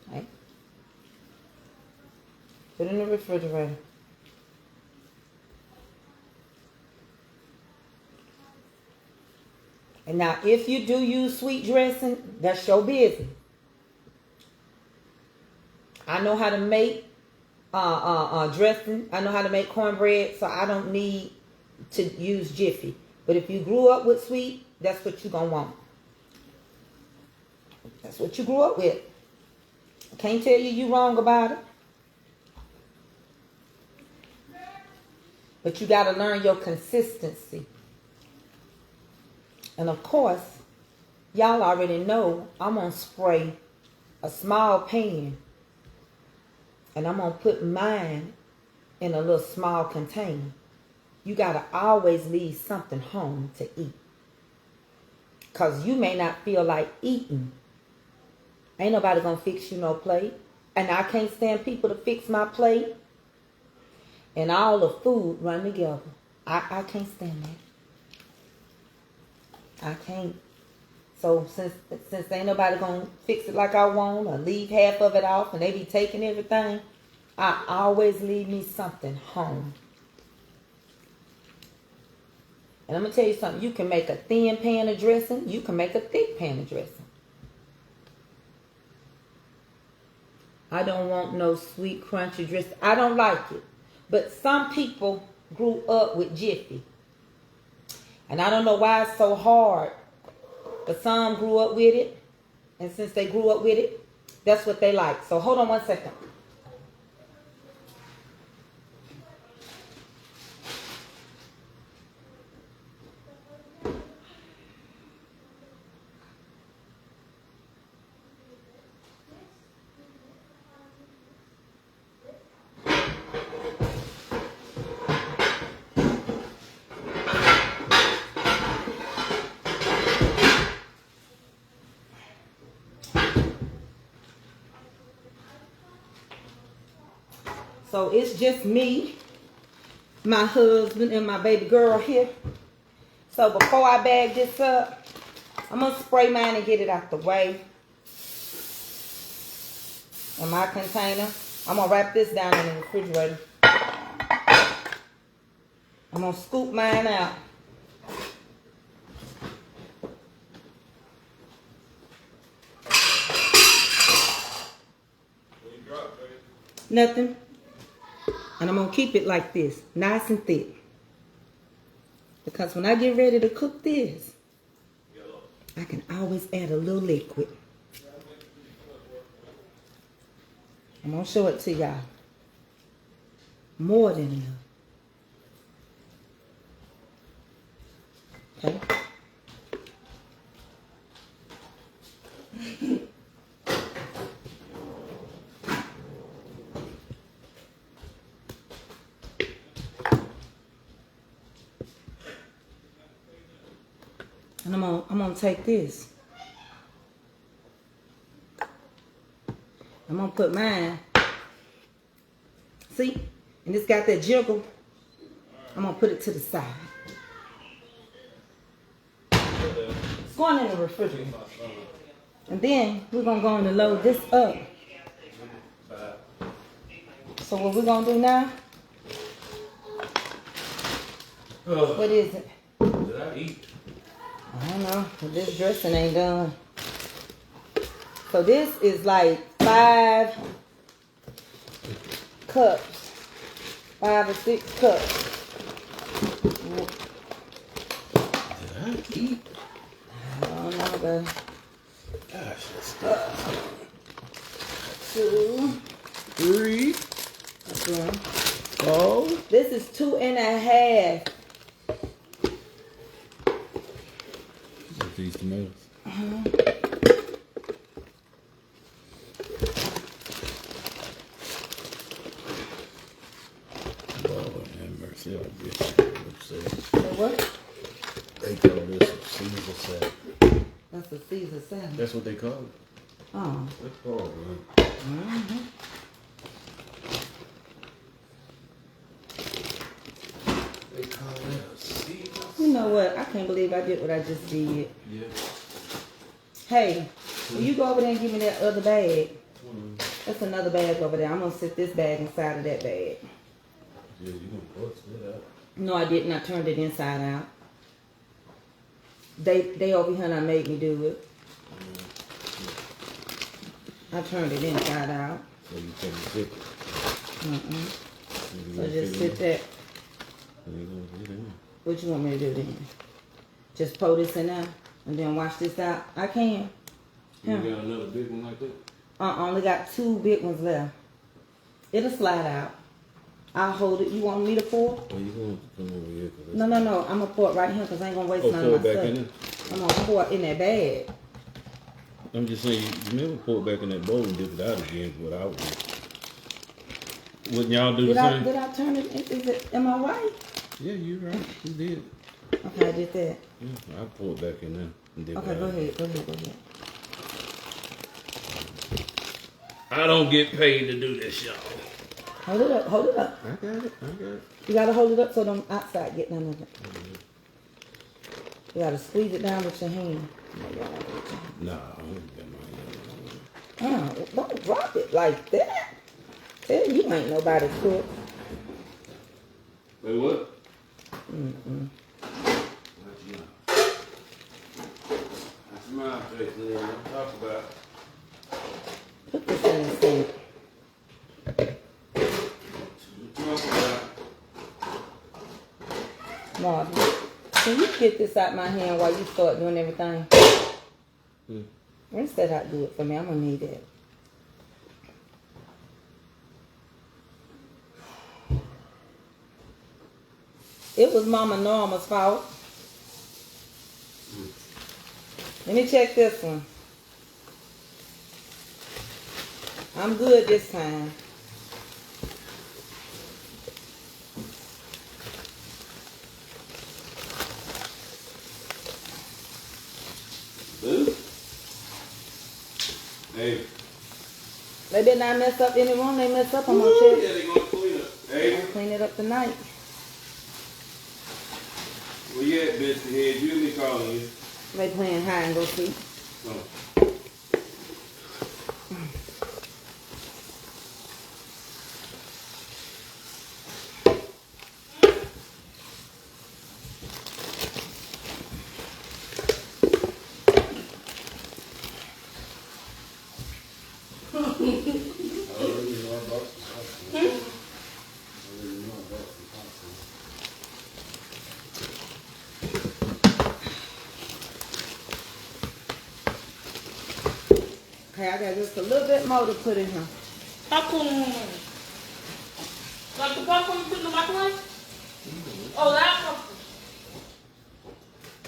Okay? Put it in the refrigerator. And now if you do use sweet dressing, that's your business. I know how to make dressing. I know how to make cornbread, so I don't need to use Jiffy. But if you grew up with sweet, that's what you're going to want. That's what you grew up with. I can't tell you you're wrong about it. But you got to learn your consistency. And of course, y'all already know I'm going to spray a small pan. And I'm going to put mine in a little small container. You got to always leave something home to eat. Because you may not feel like eating. Ain't nobody going to fix you no plate. And I can't stand people to fix my plate. And all the food run together. I can't stand that. I can't. So since ain't nobody going to fix it like I want or leave half of it off and they be taking everything, I always leave me something home. And I'm going to tell you something. You can make a thin pan of dressing. You can make a thick pan of dressing. I don't want no sweet, crunchy dressing. I don't like it. But some people grew up with Jiffy. And I don't know why it's so hard. But some grew up with it. And since they grew up with it, that's what they like. So hold on one second. So it's just me, my husband, and my baby girl here. So before I bag this up, I'm going to spray mine and get it out the way. In my container. I'm going to wrap this down in the refrigerator. I'm going to scoop mine out. Nothing. And I'm going to keep it like this, nice and thick. Because when I get ready to cook this, I can always add a little liquid. I'm going to show it to y'all. More than enough. Okay? And I'm gonna take this. I'm gonna put mine. See? And it's got that jiggle. I'm gonna put it to the side. It's going in the refrigerator. And then we're gonna go on and load this up. So what we're gonna do now? What is it? Did I eat? I don't know, but this dressing ain't done. So this is like 5 cups. 5 or 6 cups. Did I eat? I don't know, but Gosh, that's good. 2, 3, 4. this is 2.5. These tomatoes. Lord have mercy, I get upset. So what? They call this a Caesar salad. That's a Caesar salad. That's what they call it. Oh. That's horrible, man. Mm-hmm. They call it a Caesar salad. You know what? I can't believe I did what I just did. Yeah. Hey, will you go over there and give me that other bag? Mm-hmm. That's another bag over there. I'm going to sit this bag inside of that bag. Yeah, you gonna bust it out. No, I didn't. I turned it inside out. They over here and I made me do it. I turned it inside out. So you can sit. So just sit there. You gonna get in. What you want me to do then? Just pour this in there and then wash this out? I can. You got another big one like that? I only got 2 big ones left. It'll slide out. I'll hold it. You want me to pour? Oh, you gonna come over here? No. I'm going to pour it right here because I ain't going to waste none pour of it my back in stuff. I'm going to pour it in that bag. I'm just saying, you never pour it back in that bowl and dip it out again without it. Wouldn't y'all do the same? Did I turn it? Am I right? Yeah, you're right. You did. Okay, I did that. Yeah, I'll pour it back in there and dip Okay, it go out. ahead. I don't get paid to do this, y'all. Hold it up. I got it. You gotta hold it up so them outside get none of it. You gotta squeeze it down with your hand. Nah, I don't get my hand. Don't drop it like that. Tell you ain't nobody's cook. Wait, what? That's my face, man. I'm talking about. Put this in the sink. I'm talking about. Marvin, can you get this out my hand while you start doing everything? Rinse that out, do it for me. I'm gonna need that. It was Mama Norma's fault. Let me check this one. I'm good this time. Boo? Hey. They did not mess up any room. They mess up, I'm gonna Yeah, check. they gonna clean up. I'm Hey. gonna clean it up tonight. Where you at, Bessie Head? You be calling you. They playing hide and go seek. Oh. Okay, I got just a little bit more to put in here. Popcorn. Like the popcorn you put in the microwave? Oh, that popcorn.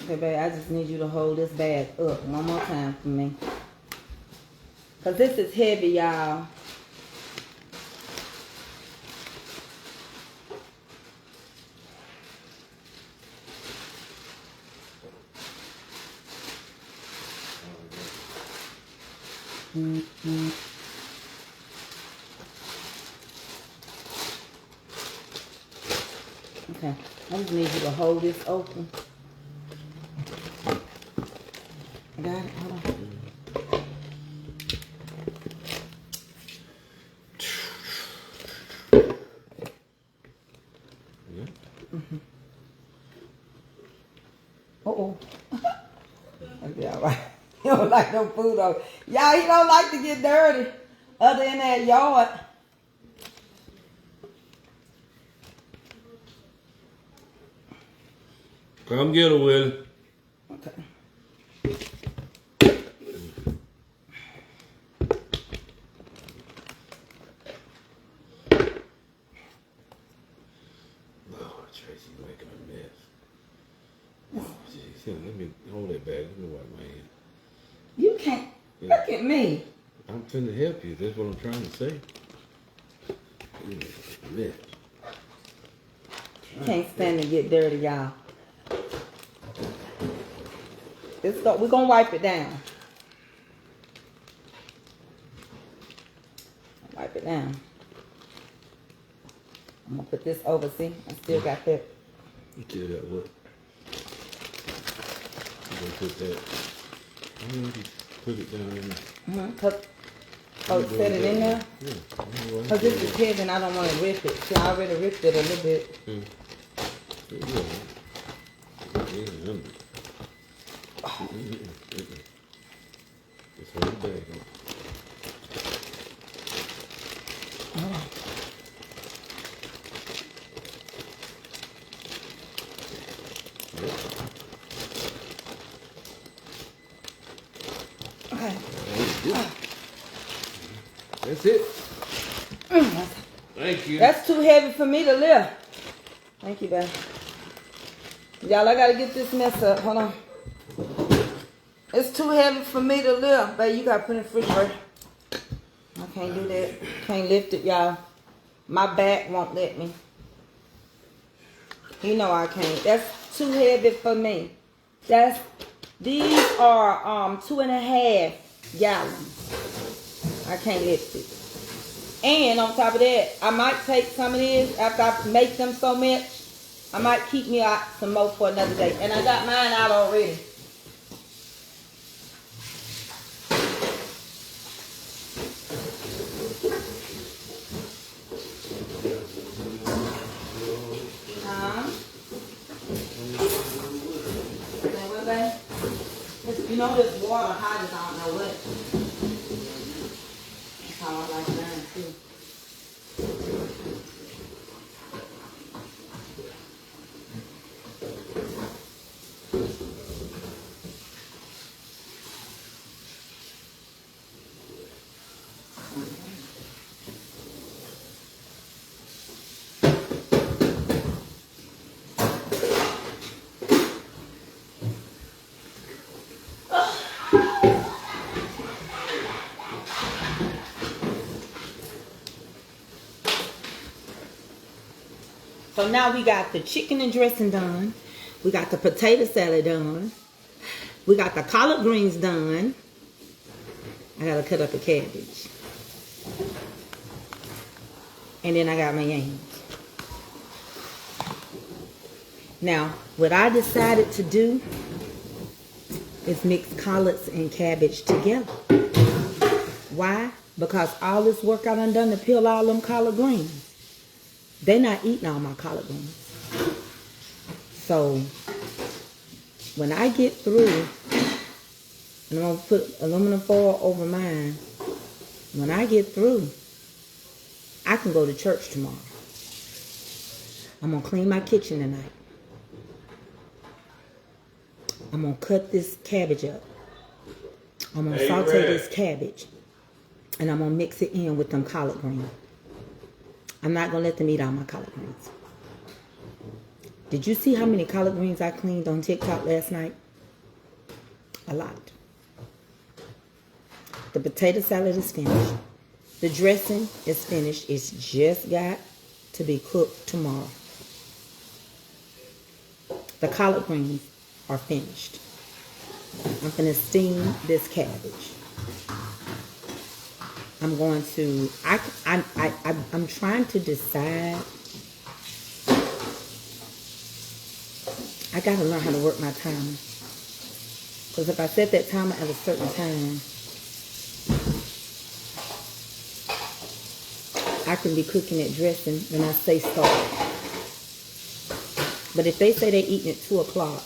Okay, babe, I just need you to hold this bag up one more time for me. Because this is heavy, y'all. Okay, I just need you to hold this open. I got it, hold on. Uh-oh. That'll be all right. He don't like no food though. Y'all, he don't like to get dirty. Other than that yard. Come get her, Willie. Okay. Lord, Tracy, you're making a mess. Oh, jeez. Here, let me hold that bag. Let me wipe my hand. You can't. Yeah. Look at me. I'm finna help you. That's what I'm trying to say. You're making a mess. Can't stand to get dirty, y'all. We're gonna wipe it down. Wipe it down. I'm gonna put this over. See, I still got that. You still got what? I'm gonna put that. I'm gonna put it down in there. Set it in there. Yeah. Cause this is heavy and I don't want to rip it. See, I already ripped it a little bit. Yeah. Just hold the bag up. Okay. That's it. Thank you. That's too heavy for me to lift. Thank you, babe. Y'all, I gotta get this mess up. Hold on. It's too heavy for me to lift. Babe, you gotta put it in the refrigerator. I can't do that. Can't lift it, y'all. My back won't let me. You know I can't. That's too heavy for me. These are 2.5 gallons. I can't lift it. And on top of that, I might take some of this after I make them so much. I might keep me out some more for another day. And I got mine out already. know this water hot as I don't know what. That's how I like mine too. So now we got the chicken and dressing done. We got the potato salad done. We got the collard greens done. I gotta cut up a cabbage. And then I got my yams. Now, what I decided to do is mix collards and cabbage together. Why? Because all this work I done to peel all them collard greens. They're not eating all my collard greens. So, when I get through, and I'm going to put aluminum foil over mine, when I get through, I can go to church tomorrow. I'm going to clean my kitchen tonight. I'm going to cut this cabbage up. I'm going to saute this cabbage. And I'm going to mix it in with them collard greens. I'm not going to let them eat all my collard greens. Did you see how many collard greens I cleaned on TikTok last night? A lot. The potato salad is finished. The dressing is finished. It's just got to be cooked tomorrow. The collard greens are finished. I'm going to steam this cabbage. I'm going to, I'm trying to decide. I got to learn how to work my timer. Because if I set that timer at a certain time, I can be cooking that dressing when I say start. But if they say they're eating at 2 o'clock,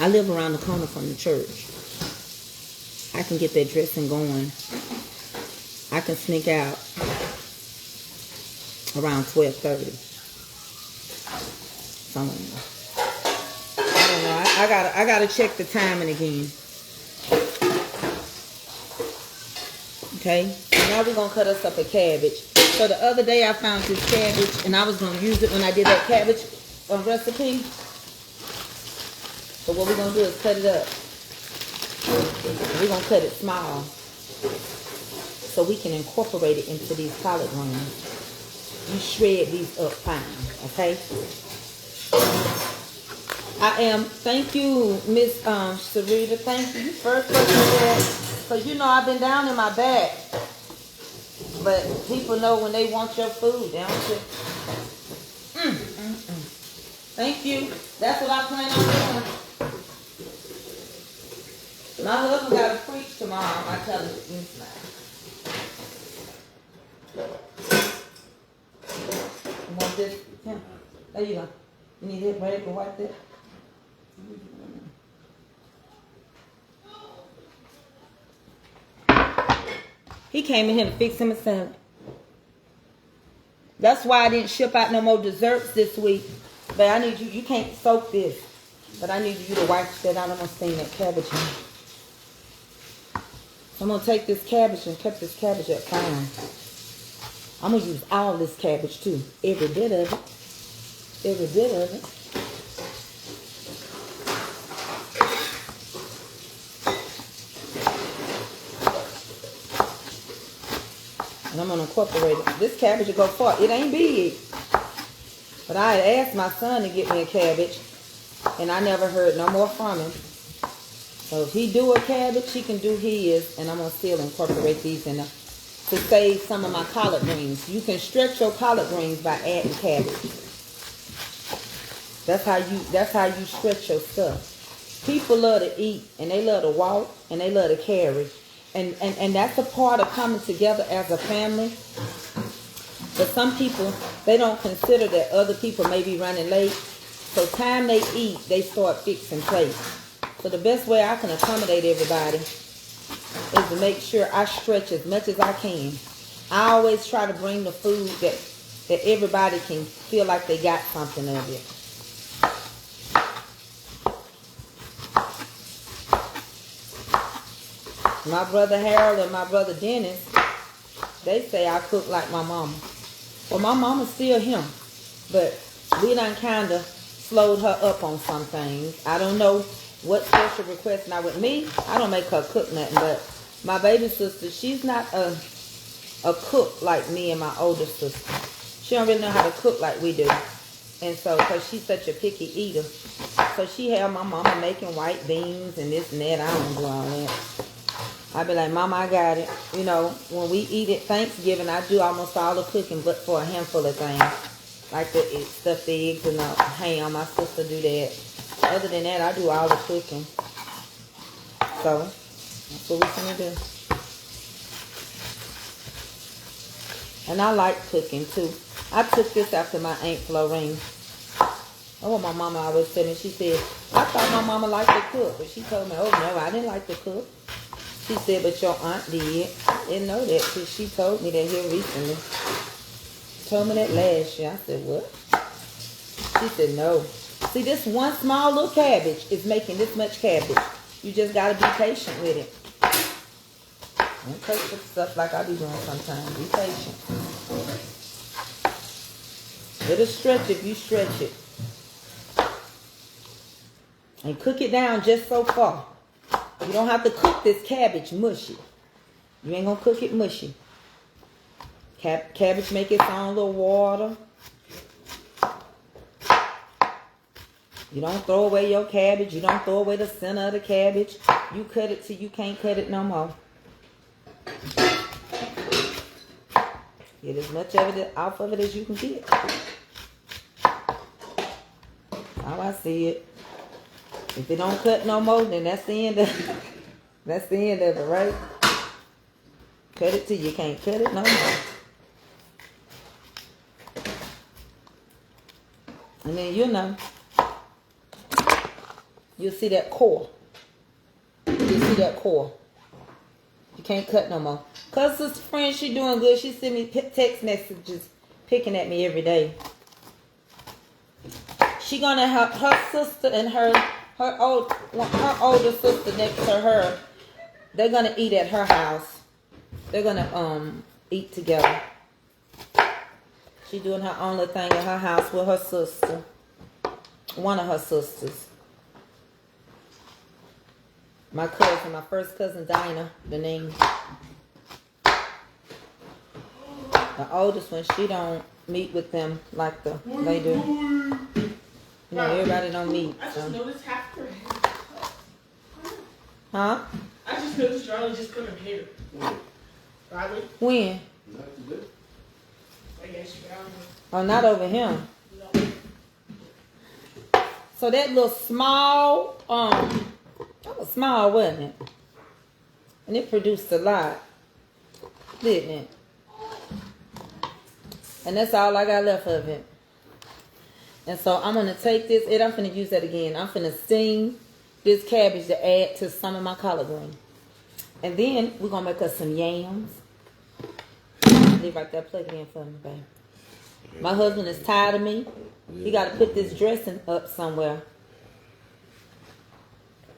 I live around the corner from the church. I can get that dressing going. I can sneak out around 12:30. Somewhere. I don't know. I gotta check the timing again. Okay. Now we're gonna cut us up a cabbage. So the other day I found this cabbage and I was gonna use it when I did that cabbage recipe. So what we're gonna do is cut it up. We're going to cut it small so we can incorporate it into these collard greens. You shred these up fine, okay? Thank you, Miss Sarita. Thank you. You first person said, because you know I've been down in my back. But people know when they want your food, they don't say, Thank you. That's what I plan on doing. My husband got to preach tomorrow. I tell him inside. You want this? Yeah. There you go. You need it ready for wipe that? He came in here to fix him a salad. That's why I didn't ship out no more desserts this week. But I need you can't soak this. But I need you to wipe that out. I'm going to steam that cabbage in. I'm going to take this cabbage and cut this cabbage up fine. I'm going to use all this cabbage too. Every bit of it. Every bit of it. And I'm going to incorporate it. This cabbage will go far. It ain't big. But I had asked my son to get me a cabbage. And I never heard no more from him. So if he do a cabbage, he can do his, and I'm gonna still incorporate these in to save some of my collard greens. You can stretch your collard greens by adding cabbage. That's how you stretch your stuff. People love to eat, and they love to walk, and they love to carry, and that's a part of coming together as a family. But some people, they don't consider that other people may be running late. So time they eat, they start fixing plates. So the best way I can accommodate everybody is to make sure I stretch as much as I can. I always try to bring the food that everybody can feel like they got something of it. My brother Harold and my brother Dennis, they say I cook like my mama. Well, my mama's still him, but we done kind of slowed her up on some things. I don't know what special requests. Now with me, I don't make her cook nothing, but my baby sister, she's not a cook like me and my older sister. She don't really know how to cook like we do. And so, because she's such a picky eater, so she had my mama making white beans and this and that. I don't do all that. I be like, Mama, I got it. You know, when we eat at Thanksgiving, I do almost all the cooking, but for a handful of things. Like the stuffed eggs and the ham, my sister do that. Other than that, I do all the cooking. So, that's what we're gonna do. And I like cooking too. I took this after my Aunt Florine. Oh, my mama always said me. She said, I thought my mama liked to cook, but she told me, oh no, I didn't like to cook. She said, but your aunt did. I didn't know that because she told me that here recently. Told me that last year. I said, what? She said, no. See, this one small little cabbage is making this much cabbage. You just got to be patient with it. Don't touch the stuff like I be doing sometimes. Be patient. It'll stretch if you stretch it. And cook it down just so far. You don't have to cook this cabbage mushy. You ain't gonna cook it mushy. Cabbage make its own little water. You don't throw away your cabbage. You don't throw away the center of the cabbage. You cut it till you can't cut it no more. Get as much of it off of it as you can get. How I see it. If it don't cut no more, then that's the end of it. That's the end of it, right? Cut it till you can't cut it no more. And then you'll see that core. You'll see that core. You can't cut no more. Cause sister friend, she doing good. She send me text messages picking at me every day. She gonna have her sister and her older sister next to her. They're gonna eat at her house. They're gonna eat together. She doing her own little thing at her house with her sister. One of her sisters. My cousin, my first cousin Dinah, the name. The oldest one, she don't meet with them like they do. You know, everybody don't meet. I just noticed half her hair. Huh? I just noticed Charlie just cut her hair. Riley? When? I guess you got her. Oh, not over him. No. So that little small, that was small, wasn't it? And it produced a lot, didn't it? And that's all I got left of it. And so I'm going to take this, and I'm going to use that again. I'm going to steam this cabbage to add to some of my collard greens. And then we're going to make us some yams. Leave right there, plug it in for me, babe. My husband is tired of me. He got to put this dressing up somewhere.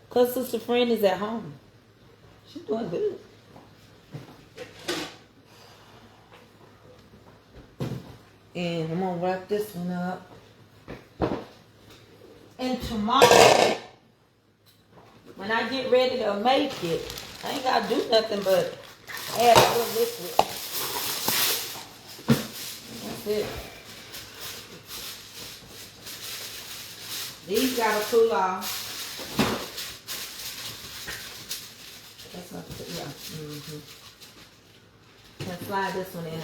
Because sister friend is at home. She's doing good. And I'm going to wrap this one up. And tomorrow, when I get ready to make it, I ain't got to do nothing but add a little liquid. That's it. These got to cool off. That's not good. Yeah. And slide this one in.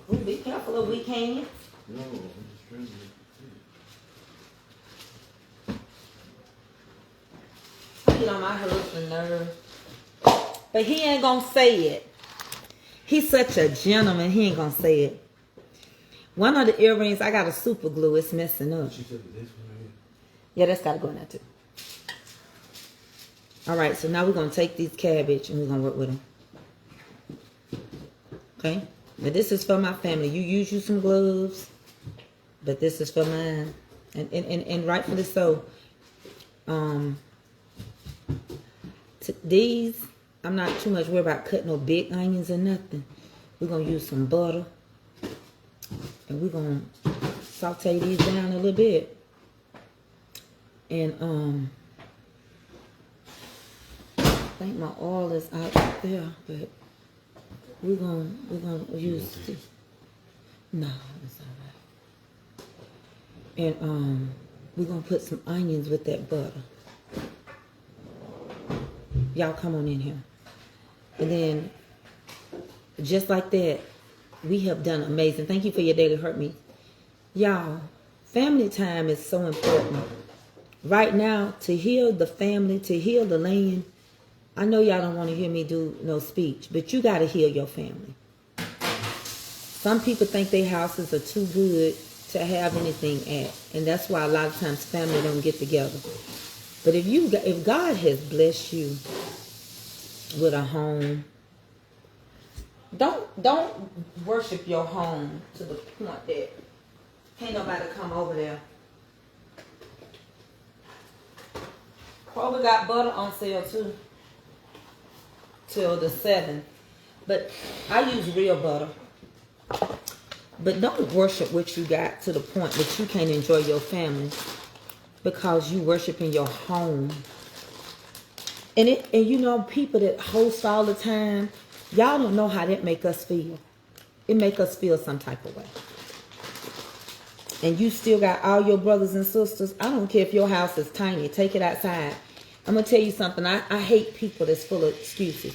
Ooh, be careful of weak hands. No, I'm just trying to. Get on my husband's nerves. But he ain't gonna say it. He's such a gentleman, he ain't gonna say it. One of the earrings, I got a super glue, it's messing up. She took this one right here. Yeah, that's gotta go in there too. All right, so now we're going to take these cabbage and we're going to work with them. Okay? But this is for my family. You use you some gloves, but this is for mine. And rightfully so. These, I'm not too much worried about cutting no big onions or nothing. We're going to use some butter. And we're going to saute these down a little bit. And I think my oil is out there, but we're gonna use this. No, it's all right. And we're gonna put some onions with that butter. Y'all come on in here. And then just like that, we have done amazing. Thank you for your daily hurt me. Y'all, family time is so important. Right now, to heal the family, to heal the land, I know y'all don't want to hear me do no speech, but you got to heal your family. Some people think their houses are too good to have anything at, and that's why a lot of times family don't get together. But if God has blessed you with a home, don't worship your home to the point that can't nobody come over there. Probably got butter on sale too. Till the 7th. But I use real butter. But don't worship what you got to the point that you can't enjoy your family because you worship in your home. And you know, people that host all the time, y'all don't know how that make us feel. It make us feel some type of way. And you still got all your brothers and sisters. I don't care if your house is tiny. Take it outside. I'm going to tell you something. I hate people that's full of excuses.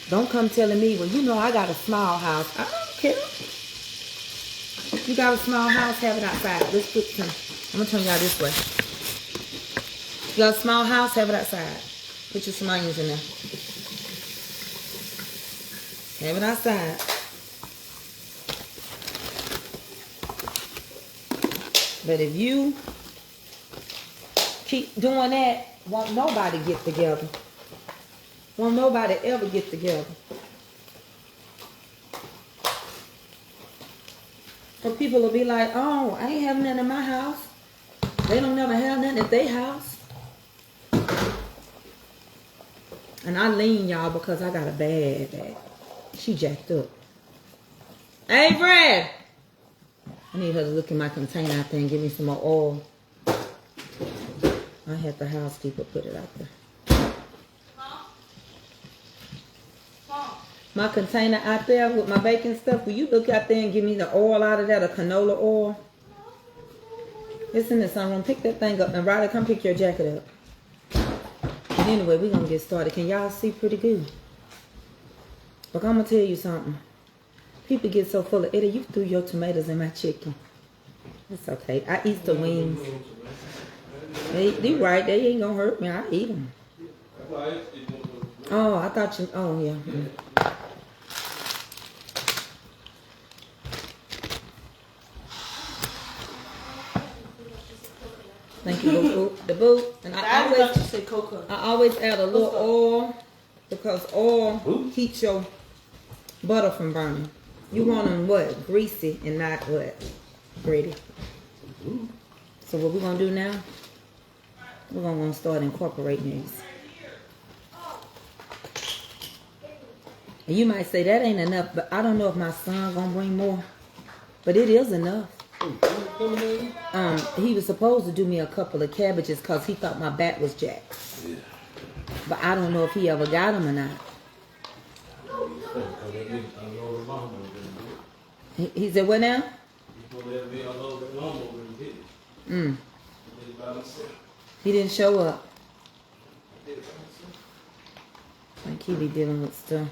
Don't come telling me, well, you know, I got a small house. I don't care. You got a small house, have it outside. Let's put some. I'm going to turn y'all this way. You got a small house, have it outside. Put your some onions in there. Have it outside. But if you keep doing that, won't nobody get together. Won't nobody ever get together. So people will be like, oh, I ain't having nothing in my house. They don't never have nothing at their house. And I lean y'all because I got a bad bag. She jacked up. Hey, Brad. I need her to look in my container out there and give me some more oil. I had the housekeeper put it out there. My container out there with my baking stuff. Will you look out there and give me the oil out of that, the canola oil? It's in the sunroom. Pick that thing up. And Ryder, come pick your jacket up. But anyway, we're going to get started. Can y'all see pretty good? Look, I'm going to tell you something. People get so full of Eddie, you threw your tomatoes in my chicken. It's okay. I eat the wings. They right. They ain't going to hurt me. I eat them. Oh, I thought you... Oh, yeah. Thank you, Boo. The Boo. And I always add a little oil because oil keeps your butter from burning. You want them what? Greasy and not what? Gritty. So what we're going to do now, we're going to start incorporating these. And you might say that ain't enough, but I don't know if my son going to bring more. But it is enough. He was supposed to do me a couple of cabbages because he thought my back was jacked. Yeah. But I don't know if he ever got them or not. He said, what now? He didn't show up. I think he be dealing with stuff.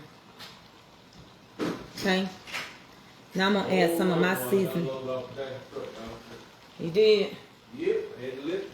Okay. Now I'm going to add some of my seasoning. You did? Yep, I had to lift it.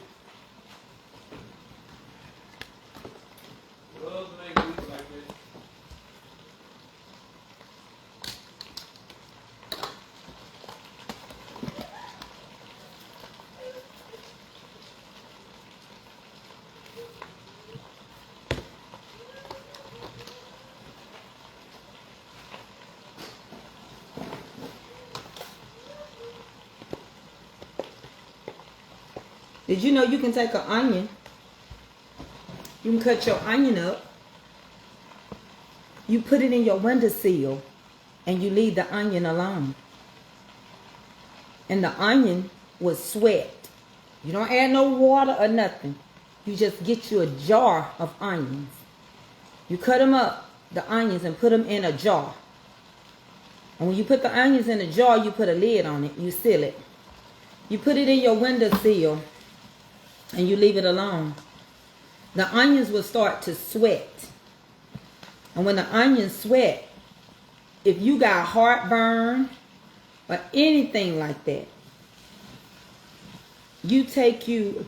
Did you know you can take an onion? You can cut your onion up. You put it in your windowsill and you leave the onion alone. And the onion will sweat. You don't add no water or nothing. You just get you a jar of onions. You cut them up, the onions, and put them in a jar. And when you put the onions in a jar, you put a lid on it. You seal it. You put it in your windowsill and you leave it alone. The onions will start to sweat. And when the onions sweat, if you got heartburn or anything like that, you take you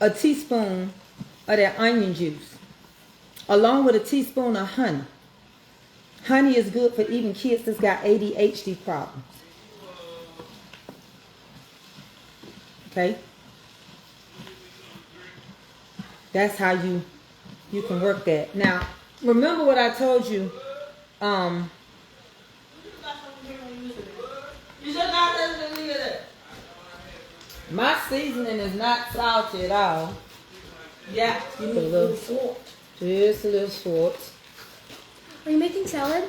a teaspoon of that onion juice along with a teaspoon of honey. Honey is good for even kids that's got ADHD problems. Okay? That's how you can work that. Now, remember what I told you. My seasoning is not salty at all. Yeah, you need a little salt. Just a little salt. Are you making salad?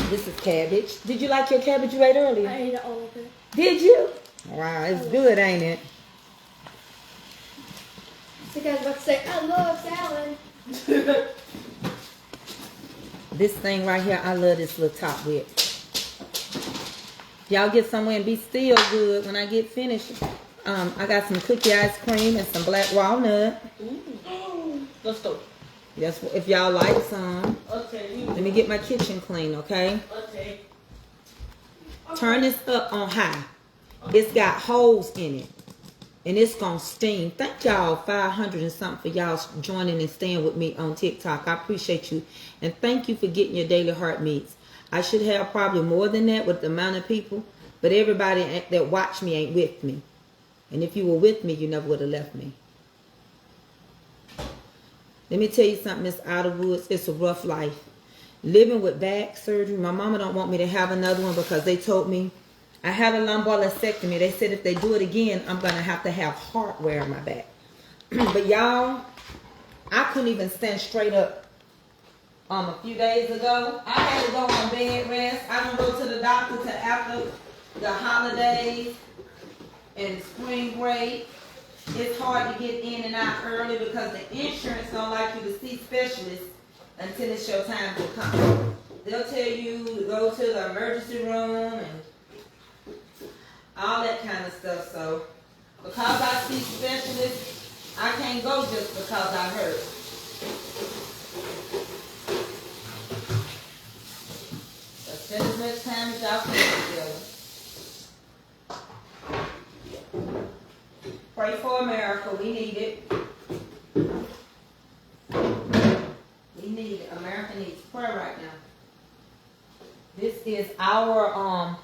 This is cabbage. Did you like your cabbage you ate earlier? I ate all of it. Did you? Wow, it's good, ain't it? The guy's about to say, I love salad. This thing right here, I love this little top whip. Y'all get somewhere and be still good when I get finished. I got some cookie ice cream and some black walnut. Let's go. That's if y'all like some. Okay. Let me get my kitchen clean, okay? Okay. Turn this up on high. It's got holes in it. And it's going to steam. Thank y'all 500 and something for y'all joining and staying with me on TikTok. I appreciate you. And thank you for getting your daily heart meats. I should have probably more than that with the amount of people. But everybody that watch me ain't with me. And if you were with me, you never would have left me. Let me tell you something, Miss Outerwoods. It's a rough life. Living with back surgery. My mama don't want me to have another one because they told me I had a lumbar mastectomy. They said if they do it again, I'm going to have hardware in my back. But y'all, I couldn't even stand straight up. A few days ago, I had to go on bed rest. I don't go to the doctor till after the holidays and spring break. It's hard to get in and out early because the insurance don't like you to see specialists until it's your time to come. They'll tell you to go to the emergency room and all that kind of stuff. So, because I see specialists, I can't go just because I hurt. So spend as much time as y'all can together. Pray for America. We need it. We need it. America needs prayer right now. This is our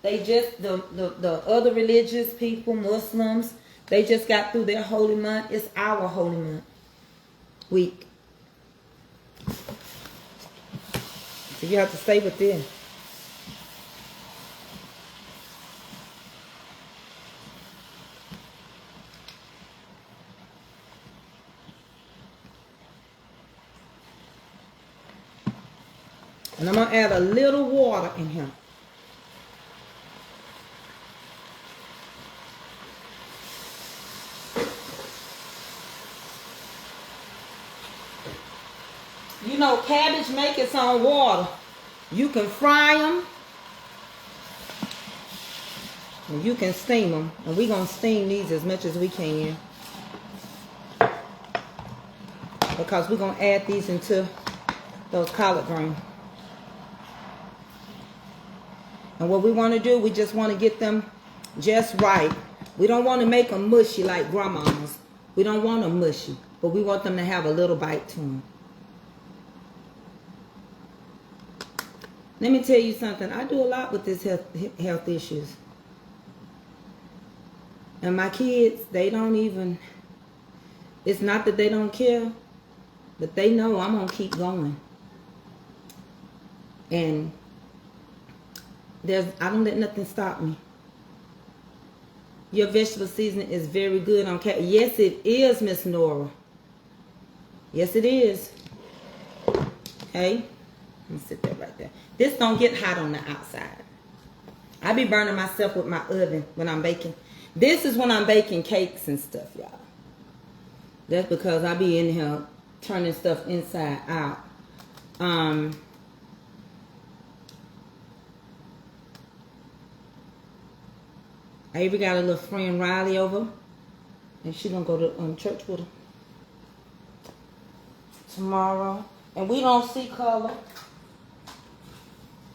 they just the other religious people, Muslims, they just got through their holy month. It's our holy month week. So you have to stay with them. And I'm going to add a little water in here. You know, cabbage make its own water. You can fry them. And you can steam them. And we're going to steam these as much as we can. Because we're going to add these into those collard greens. And what we want to do, we just want to get them just right. We don't want to make them mushy like grandma's. We don't want them mushy. But we want them to have a little bite to them. Let me tell you something. I do a lot with this health issues. And my kids, they don't even, it's not that they don't care, but they know I'm going to keep going. And I don't let nothing stop me. Your vegetable seasoning is very good on cat. Yes, it is, Miss Nora. Yes, it is. Okay. Let me sit that right there. This don't get hot on the outside. I be burning myself with my oven when I'm baking. This is when I'm baking cakes and stuff, y'all. That's because I be in here turning stuff inside out. I even got a little friend Riley over, and she gonna go to church with her tomorrow. And we don't see color.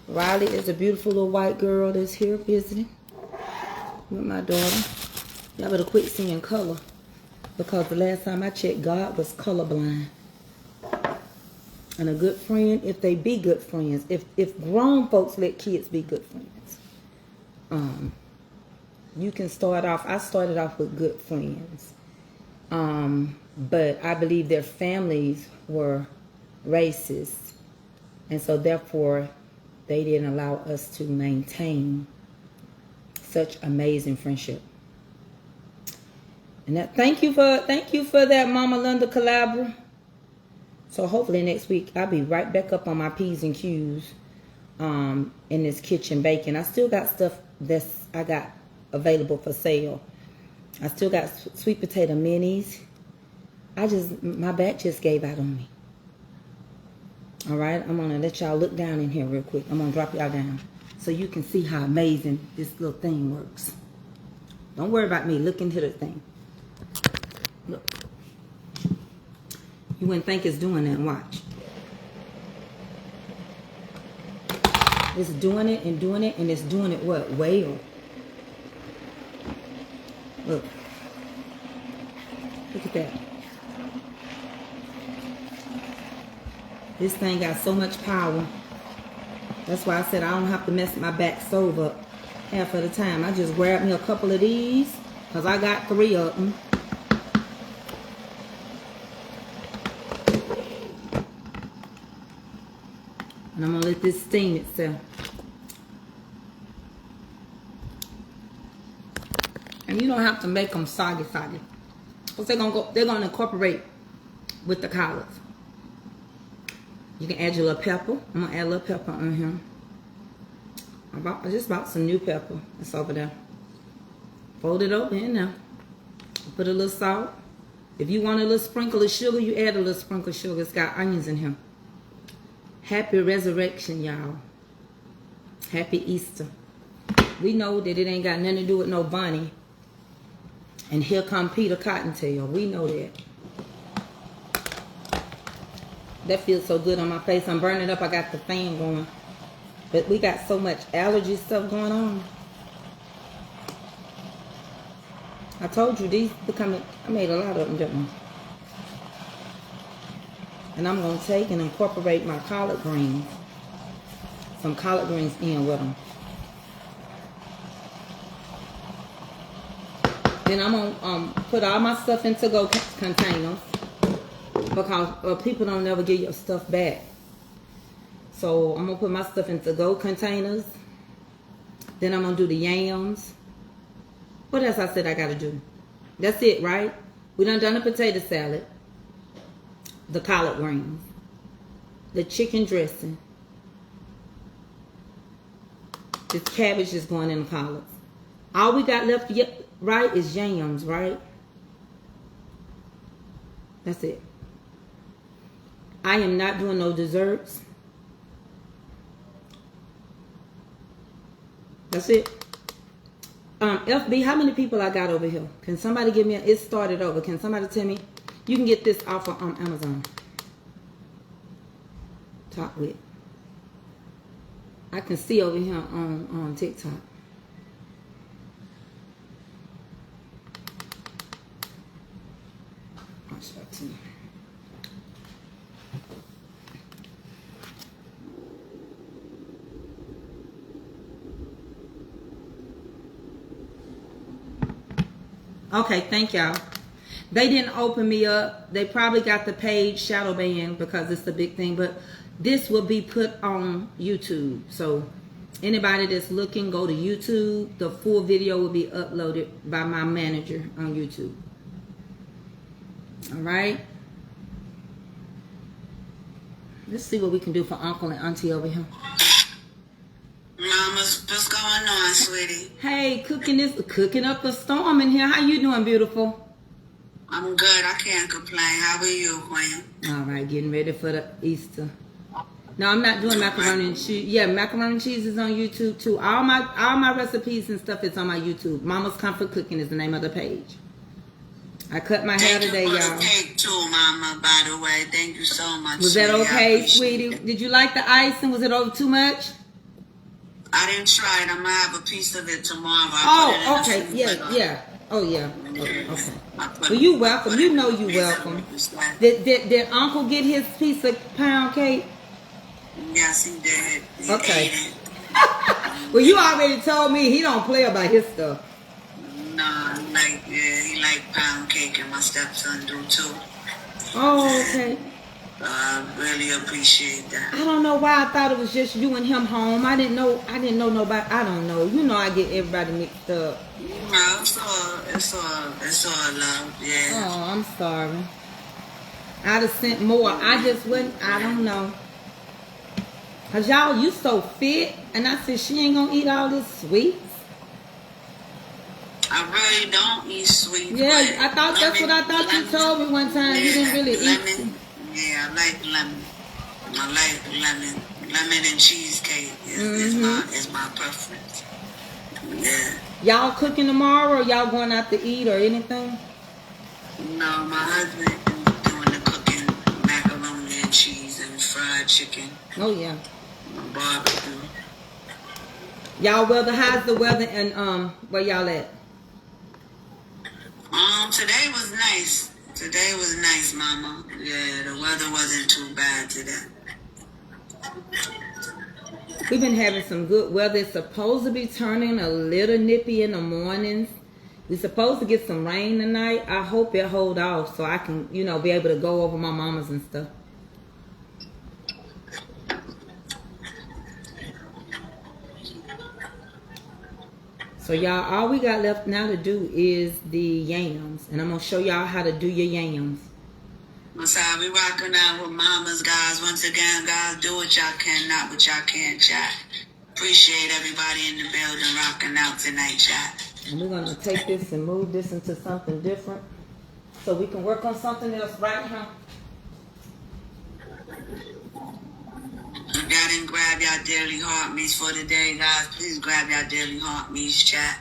Riley is a beautiful little white girl that's here visiting with my daughter. Y'all better quit seeing color, because the last time I checked, God was colorblind. And a good friend, if they be good friends, if grown folks let kids be good friends, you can start off. I started off with good friends, but I believe their families were racist, and so therefore they didn't allow us to maintain such amazing friendship. And that, thank you for that, Mama Linda Calabra. So hopefully next week I'll be right back up on my P's and Q's in this kitchen baking. I still got stuff I got available for sale. I still got sweet potato minis. My back just gave out on me. All right, I'm gonna let y'all look down in here real quick. I'm gonna drop y'all down so you can see how amazing this little thing works. Don't worry about me. Look into the thing. Look. You wouldn't think it's doing that. Watch. It's doing it and doing it, and it's doing it what? Well. Look. Look at that. This thing got so much power. That's why I said I don't have to mess my back stove up half of the time. I just grab me a couple of these, because I got 3 of them. And I'm going to let this steam itself. And you don't have to make them soggy. Because they're going to incorporate with the collards. You can add your little pepper. I'm going to add a little pepper on here. I just bought some new pepper. It's over there. Fold it over in there. Put a little salt. If you want a little sprinkle of sugar, you add a little sprinkle of sugar. It's got onions in here. Happy resurrection, y'all. Happy Easter. We know that it ain't got nothing to do with no bunny. And here come Peter Cottontail. We know that. That feels so good on my face. I'm burning up. I got the fan going. But we got so much allergy stuff going on. I told you these becoming. I made a lot of them, didn't I? And I'm going to take and incorporate my collard greens. Some collard greens in with them. Then I'm going to put all my stuff in to-go containers. Because people don't never get your stuff back. So I'm going to put my stuff in to-go containers. Then I'm going to do the yams. What else I said I got to do? That's it, right? We done the potato salad. The collard greens. The chicken dressing. This cabbage is going in the collards. All we got left, right, is yams, right? That's it. I am not doing no desserts. That's it. FB, how many people I got over here? Can somebody give me it started over. Can somebody tell me? You can get this off of Amazon. Top with. I can see over here on TikTok. Watch that too. Okay, thank y'all. They didn't open me up. They probably got the page shadow banned because it's a big thing. But this will be put on YouTube. So Anybody that's looking, go to YouTube. The full video will be uploaded by my manager on YouTube. All right. Let's see what we can do for Uncle and Auntie over here. Mama's, what's going on, sweetie? Hey, cooking up a storm in here. How you doing, beautiful? I'm good. I can't complain. How are you, Queen? All right, getting ready for the Easter. No, I'm not doing macaroni and cheese. Yeah, macaroni and cheese is on YouTube too. All my recipes and stuff is on my YouTube. Mama's Comfort Cooking is the name of the page. I cut my hair today, Thank you for y'all. the cake too, Mama, by the way. Thank you so much. Was that sweetie. I okay, appreciate sweetie? it. Did you like the icing? Was it over too much? I didn't try it. I'm going to have a piece of it tomorrow. Oh, okay. Yeah. Oh, yeah. Okay. Well, you welcome. You know you welcome. Did Uncle get his piece of pound cake? Yes, he did. He Okay. ate it. Well, you already told me he don't play about his stuff. No, he like pound cake, and my stepson do too. Oh, okay. I really appreciate that. I don't know why I thought it was just you and him home. I didn't know nobody. I don't know. You know I get everybody mixed up. No, it's all love, yeah. Oh, I'm sorry. I'd have sent more. I just wouldn't. I don't know. Cause y'all, you so fit, and I said she ain't gonna eat all this sweets. I really don't eat sweets. Yeah, but I thought that's what I thought you told me one time. You didn't really lemon, eat. Yeah, I like lemon. I like lemon. Lemon and cheesecake is my preference. Yeah. Y'all cooking tomorrow, or y'all going out to eat or anything? No, my husband is doing the cooking, macaroni and cheese and fried chicken, Oh yeah. barbecue. Y'all how's the weather and where y'all at? Today was nice. Today was nice, Mama. Yeah, the weather wasn't too bad today. We've been having some good weather. It's supposed to be turning a little nippy in the mornings. We're supposed to get some rain tonight. I hope it hold off so I can, be able to go over my mama's and stuff. So y'all, all we got left now to do is the yams. And I'm going to show y'all how to do your yams. Masai, we rocking out with mamas, guys. Once again, guys, do what y'all can, not what y'all can't, chat. Appreciate everybody in the building rocking out tonight, chat. And we're going to take this and move this into something different so we can work on something else right here. If y'all didn't grab y'all daily heart meats for the day, guys, please grab y'all daily heart meats, chat.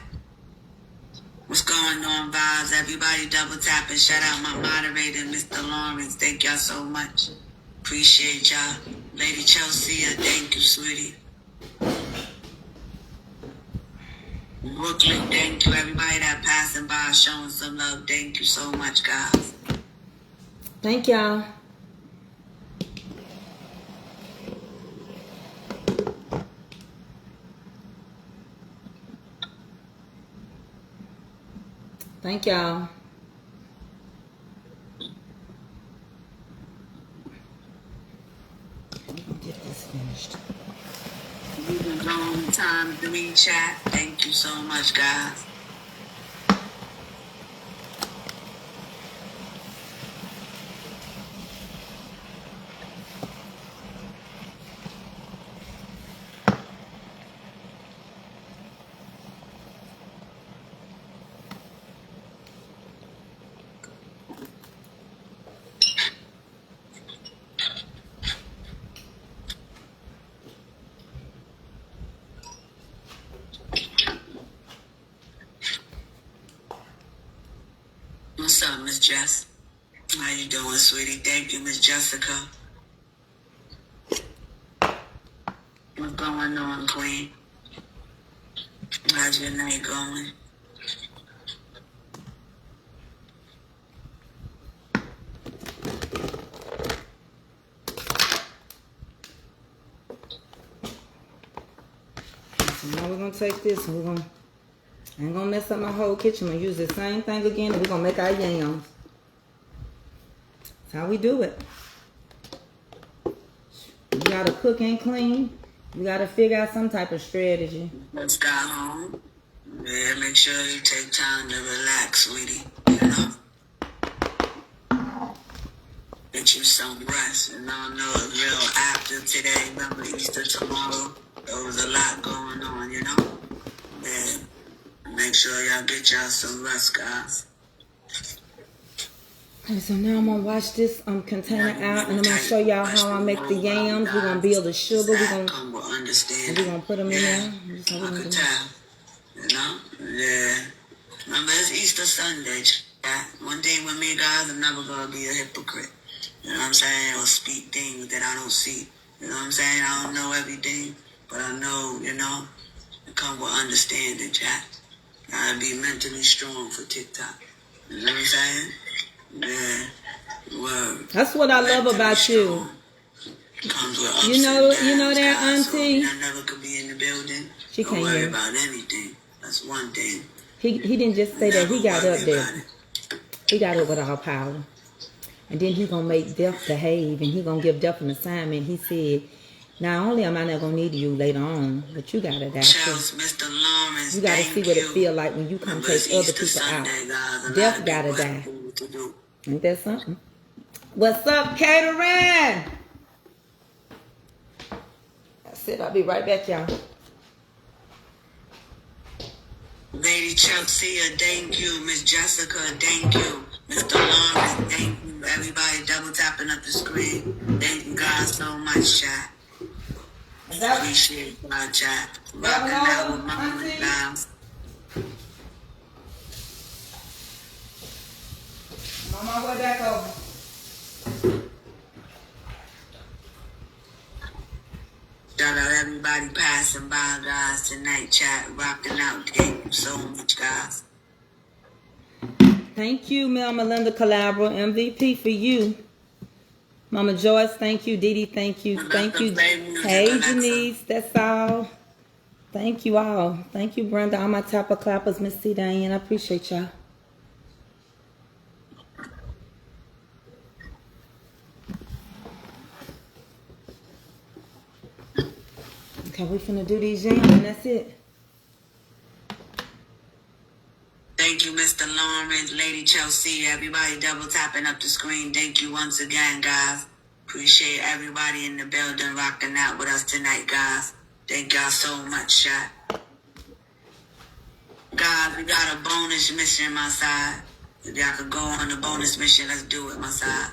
What's going on, vibes? Everybody double tapping. Shout out my moderator, Mr. Lawrence. Thank y'all so much. Appreciate y'all. Lady Chelsea, thank you, sweetie. Brooklyn, thank you. Everybody that passing by showing some love. Thank you so much, guys. Thank y'all. Thank y'all. Get this finished. You've been long time to me, chat. Thank you so much, guys. What's up, Miss Jess? How you doing, sweetie? Thank you, Miss Jessica. What's going on, Queen? How's your night going? So now we're gonna take this and I ain't gonna mess up my whole kitchen. I'm gonna use the same thing again and we're gonna make our yams. That's how we do it. You gotta cook and clean. You gotta figure out some type of strategy. Just got home. Yeah, make sure you take time to relax, sweetie. You know? Get you some rest. And I know it's real after today. Remember Easter tomorrow? There was a lot going on, you know? Yeah. Make sure y'all get y'all some rest, guys. Okay, so now I'm gonna wash this container out, and I'm gonna show y'all how I make the yams. We're gonna build the sugar. We're gonna put them in there. This is how we're gonna do it. You know? Yeah. Remember, it's Easter Sunday. One thing with me, guys, I'm never gonna be a hypocrite. You know what I'm saying? Or speak things that I don't see. You know what I'm saying? I don't know everything, but I know, you know, it comes with understanding, chat. Gotta be mentally strong for TikTok. You know what I'm saying? Yeah. Word. That's what I love about you. Comes with ups You know and downs, that, guys, auntie? So I never could be in the building. She Don't can't worry hear. about anything. That's one thing. He didn't just say that. He got Never up worry there. about it. He got up with all power. And then he gonna make Death behave, and he gonna give Death an assignment. He said, not only am I not gonna need you later on, but you gotta die too. Charles, Mr. Lawrence, You gotta thank see what it you. feel like when you come Remember, take it's other Easter people Sunday, out. guys. A lot Death of gotta people die. have things to do. Ain't that something? What's up, catering? That's it. I'll be right back, y'all. Lady Chelsea, thank you. Miss Jessica, thank you. Mr. Lawrence, thank you. Everybody double tapping up the screen. Thank you guys so much, chat. Appreciate my chat. Rocking out with Mama Yams. I'm on my way back over. Shout out everybody passing by, guys, tonight, chat. Rocking out. Thank you so much, guys. Thank you, Mel Melinda Calabro. MVP for you. Mama Joyce, thank you. Dee Dee, thank you. Thank you. Hey, Janice, that's all. Thank you all. Thank you, Brenda. All my tapper clappers, Miss C. Diane. I appreciate y'all. Okay, we finna do these yams, and that's it. Thank you, Mr. Lawrence, Lady Chelsea, everybody double tapping up the screen. Thank you once again, guys. Appreciate everybody in the building rocking out with us tonight, guys. Thank y'all so much, chat. Guys, we got a bonus mission, my side. If y'all could go on the bonus mission, let's do it, my side.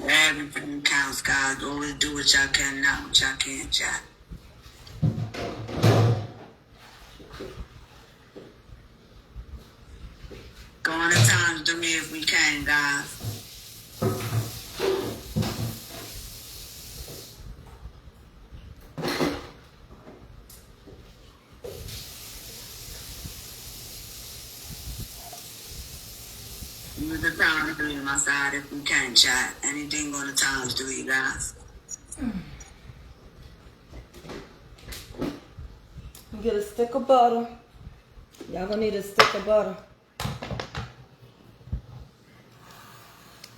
Everything counts, guys. Always do what y'all can, not what y'all can't, chat. Go on the times to me if we can, guys. Use the times 3 on my side if we can, chat. Anything on the times 3, guys. Get a stick of butter. Y'all gonna need a stick of butter.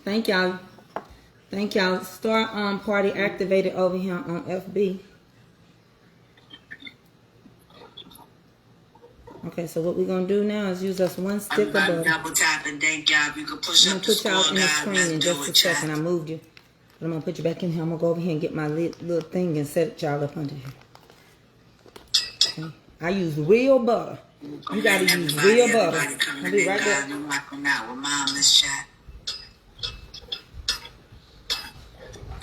Thank y'all. Thank y'all. Star party activated over here on FB. Okay, so what we're gonna do now is use us one stick of butter. Double tapping, thank y'all. You can push I'm up gonna the put y'all score, in the guys. screen Let's in do just a it, second. I chat. moved you. But I'm gonna put you back in here. I'm gonna go over here and get my little thing and set y'all up under here. Okay. I use real butter. You gotta use real butter. I'll be right back. I'm rocking out with Mama's chat.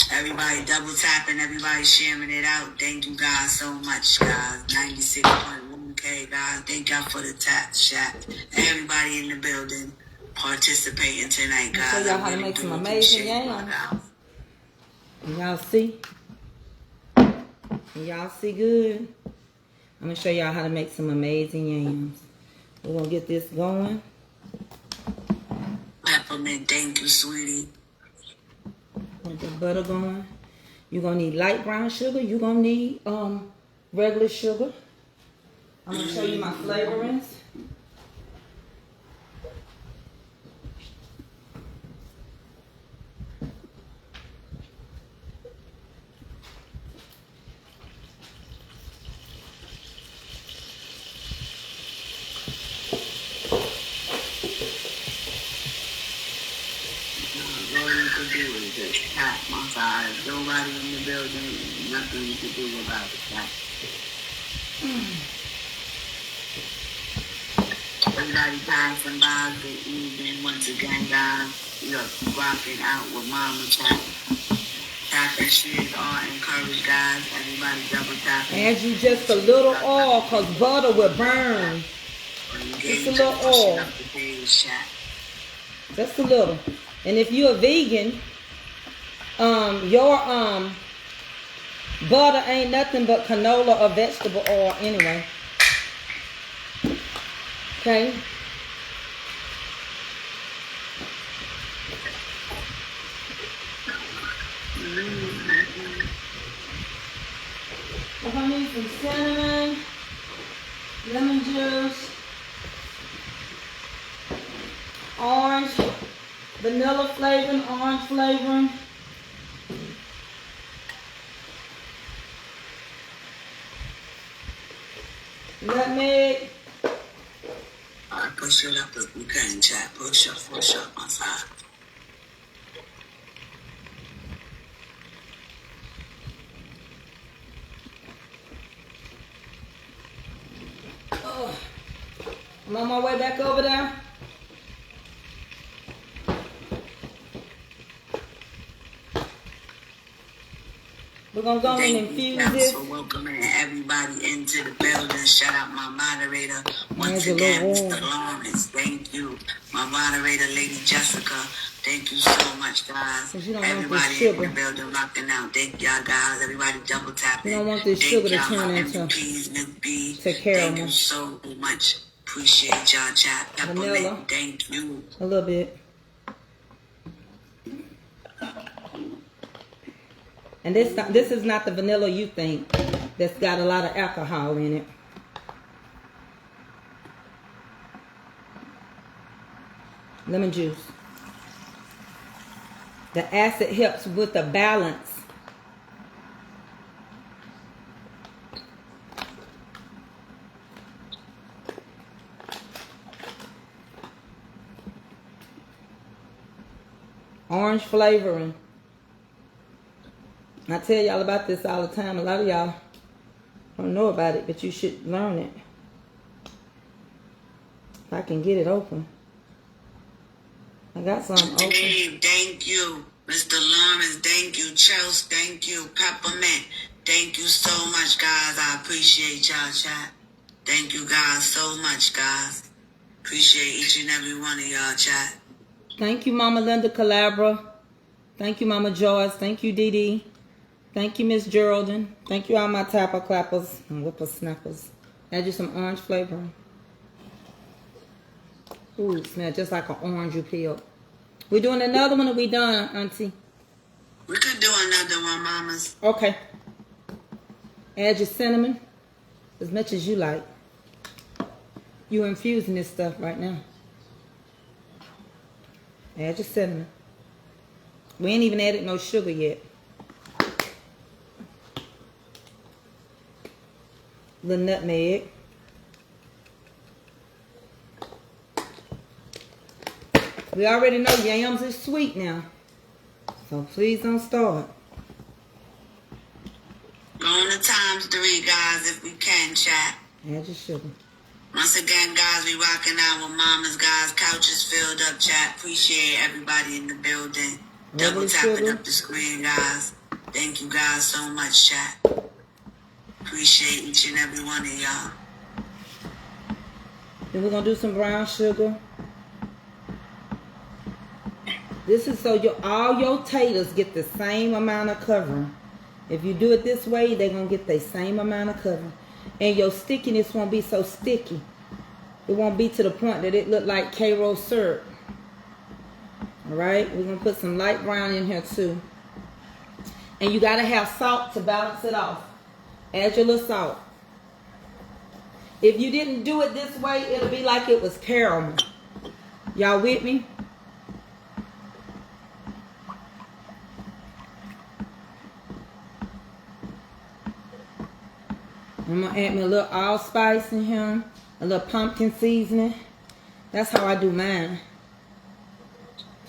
Everybody double tapping, everybody sharing it out. Thank you guys so much, guys. 96.1K, guys. Thank y'all for the tap chat. Everybody in the building participating tonight, guys. I'll show y'all how to make some amazing yams. And y'all see? And y'all see good? I'm gonna show y'all how to make some amazing yams. We're gonna get this going. Peppermint, thank you, sweetie. With the butter going. You're gonna need light brown sugar. You're gonna need regular sugar. I'm gonna show you my flavorings. I'm sorry, nobody in the building, nothing you can do about it. Chat. Everybody passing by, good evening once again, guys. We are rocking out with Mama Chat. Tap and shares are encouraged, guys. Everybody double tapping. Add you just a little oil, cause butter will burn. Just a little oil. Just a little. And if you're a vegan, your butter ain't nothing but canola or vegetable oil anyway. Okay. If I need some cinnamon, lemon juice, orange, vanilla flavoring, orange flavoring. Nutmeg. Alright, push it up if we can, chat. Push up my side. Oh. I'm on my way back over there. We're gonna go in and infuse this. For welcoming everybody into the building. Shout out my moderator once again, Mr. Lawrence. Thank you, my moderator, Lady Jessica. Thank you so much, guys. Everybody in the building rocking out. Thank y'all, guys. Everybody double tapping. You don't want this sugar to turn into caramel. Thank you so much. Appreciate y'all, chat. Vanilla. Thank you. A little bit. And this is not the vanilla you think. That's got a lot of alcohol in it. Lemon juice. The acid helps with the balance. Orange flavoring. I tell y'all about this all the time. A lot of y'all don't know about it, but you should learn it. If I can get it open. I got some open. Dave, thank you. Mr. Lawrence, thank you. Chelsea, thank you. Peppermint, thank you so much, guys. I appreciate y'all, chat. Thank you, guys, so much, guys. Appreciate each and every one of y'all, chat. Thank you, Mama Linda Calabra. Thank you, Mama Joyce. Thank you, Dee Dee. Thank you, Miss Geraldine. Thank you, all my tapper clappers and whippersnappers. Add you some orange flavor. Ooh, it smells just like an orange you peeled. We doing another one or we done, Auntie? We could do another one, mamas. Okay. Add your cinnamon as much as you like. You infusing this stuff right now. Add your cinnamon. We ain't even added no sugar yet. The nutmeg. We already know yams is sweet now. So please don't start. Going to ×3, guys, if we can, chat. Add your sugar. Once again, guys, we rocking out with mamas, guys. Couches filled up, chat. Appreciate everybody in the building. Double tapping up the screen, guys. Thank you, guys, so much, chat. Appreciate each and every one of y'all. Then we're going to do some brown sugar. This is so all your taters get the same amount of covering. If you do it this way, they're going to get the same amount of covering. And your stickiness won't be so sticky. It won't be to the point that it look like Karo syrup. Alright, we're going to put some light brown in here too. And you got to have salt to balance it off. Add your little salt. If you didn't do it this way, it'll be like it was caramel. Y'all with me? I'm going to add me a little allspice in here. A little pumpkin seasoning. That's how I do mine.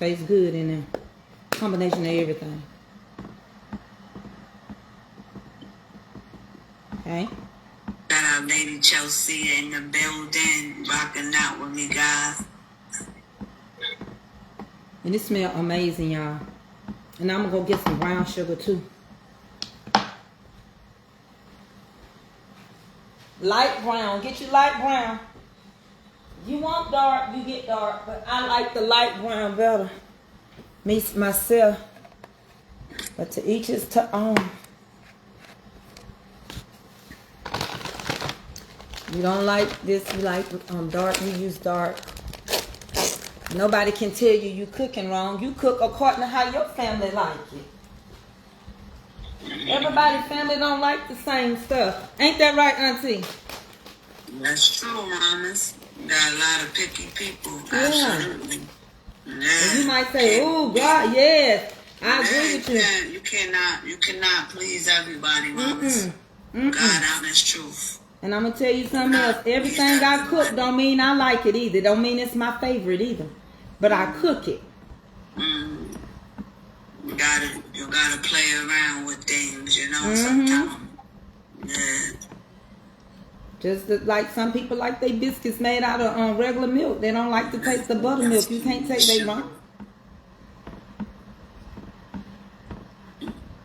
Tastes good in there. Combination of everything. Okay. Shout out Lady Chelsea in the building, rocking out with me, guys. And it smells amazing, y'all. And I'm gonna go get some brown sugar too. Light brown. Get you light brown. If you want dark, you get dark. But I like the light brown better. Me, myself. But to each his own. You don't like this, you like dark, you use dark. Nobody can tell you cooking wrong. You cook according to how your family like it. Everybody's family don't like the same stuff. Ain't that right, Auntie? That's true, mamas. Got a lot of picky people. Yeah. Absolutely. Yeah. And you might say, "Oh God, yes, I agree with you." You cannot please everybody, mamas. God honest truth. And I'm gonna tell you something else. Everything I cook don't mean I like it either. Don't mean it's my favorite either. But I cook it. You gotta play around with things, you know, sometimes. Yeah. Just like some people like their biscuits made out of regular milk. They don't like to taste the buttermilk. You can't take they wrong.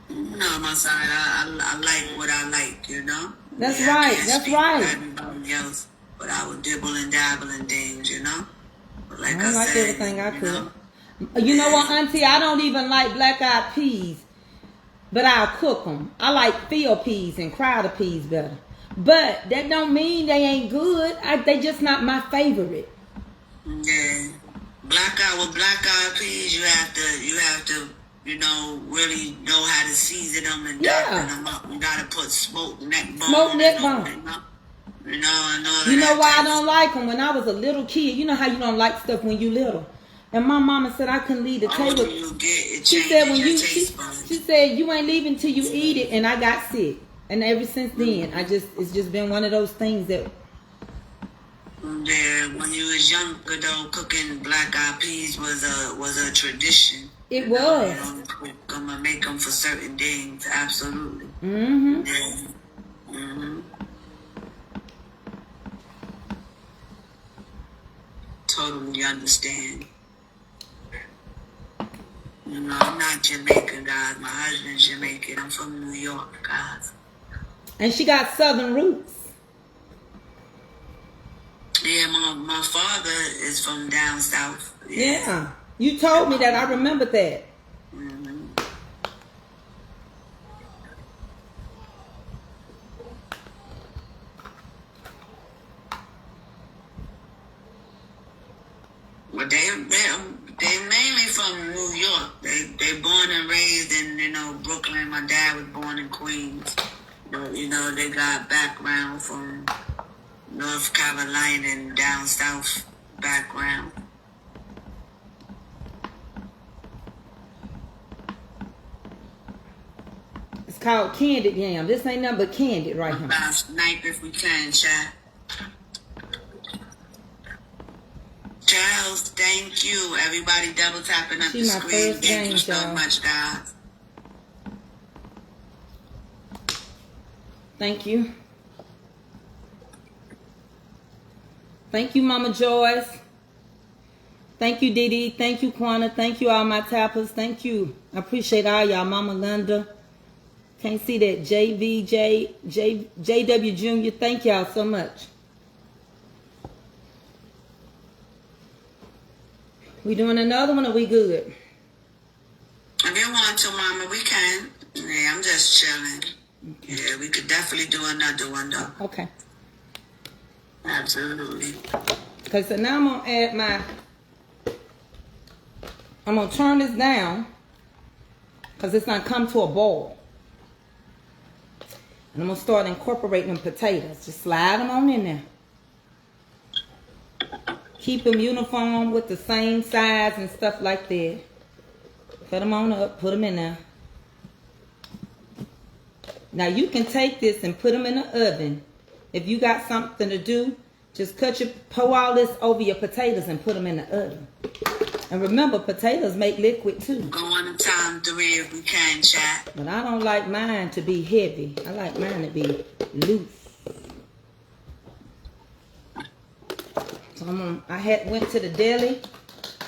You know, my side, I like what I like, you know. That's Yeah, right. I can't That's speak right. for everybody else, but I would dibble and dabble in things, you know. But like I don't like said, everything I you cook. know, You know what, Auntie? I don't even like black-eyed peas, but I'll cook them. I like field peas and crowder peas better. But that don't mean they ain't good. They just not my favorite. yeah. Black eyed peas, you have to, you know, really know how to season them and darken them up. You gotta put smoked neck bone. Smoked neck bone. You know, and all You of know that why I type don't like them? When I was a little kid, you know how you don't like stuff when you little. And my mama said I couldn't leave the table. you get, it She said when changes your you taste buds. she said you ain't leaving till you eat it, and I got sick. And ever since then, it's just been one of those things that. Yeah, when you was younger though, cooking black eyed peas was a tradition. It You know, was. you don't cook them and make them for certain things. Absolutely. Mm-hmm. Yeah. Mm-hmm. Totally understand. You know, I'm not Jamaican, guys. My husband's Jamaican. I'm from New York, guys. And she got southern roots. Yeah, my father is from down south. Yeah. You told me that. I remember that. Mm-hmm. But they mainly from New York. They born and raised in, you know, Brooklyn. My dad was born in Queens. But, you know, they got background from North Carolina and down south background. It's called candied yam. This ain't nothing but candied right here. Snipe if we can, chat. Charles, thank you. Everybody double tapping up the She my screen. first Thank you game, so y'all. much, guys. Thank you. Thank you, Mama Joyce. Thank you, Didi. Thank you, Quana. Thank you, all my tappers. Thank you. I appreciate all y'all. Mama Linda. Can't see that. JW Jr. Thank y'all so much. We doing another one or we good? If you want to, Mama, we can. Yeah, I'm just chilling. Yeah, we could definitely do another one, though. Okay. Absolutely. Okay, so now I'm going to add I'm going to turn this down because it's going to come to a boil. And I'm going to start incorporating them potatoes. Just slide them on in there. Keep them uniform with the same size and stuff like that. Cut them on up, put them in there. Now you can take this and put them in the oven. If you got something to do, just pour all this over your potatoes and put them in the oven. And remember, potatoes make liquid too. Go on to time 3 if we can, chat. But I don't like mine to be heavy. I like mine to be loose. So went to the deli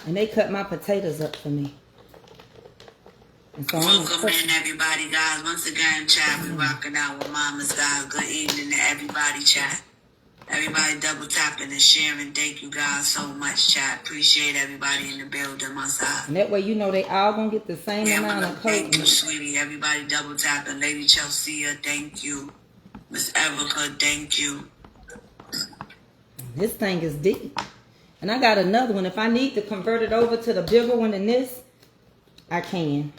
and they cut my potatoes up for me. And so Welcome in, everybody, guys. Once again, chat, we rocking out with Mama's, guys. Good evening to everybody, chat. Everybody double tapping and sharing. Thank you guys so much, chat. Appreciate everybody in the building, my side. And that way you know they all gonna get the same amount of coating. Thank you, sweetie. Everybody double tapping. Lady Chelsea, thank you. Miss Erica, thank you. This thing is deep. And I got another one. If I need to convert it over to the bigger one than this, I can.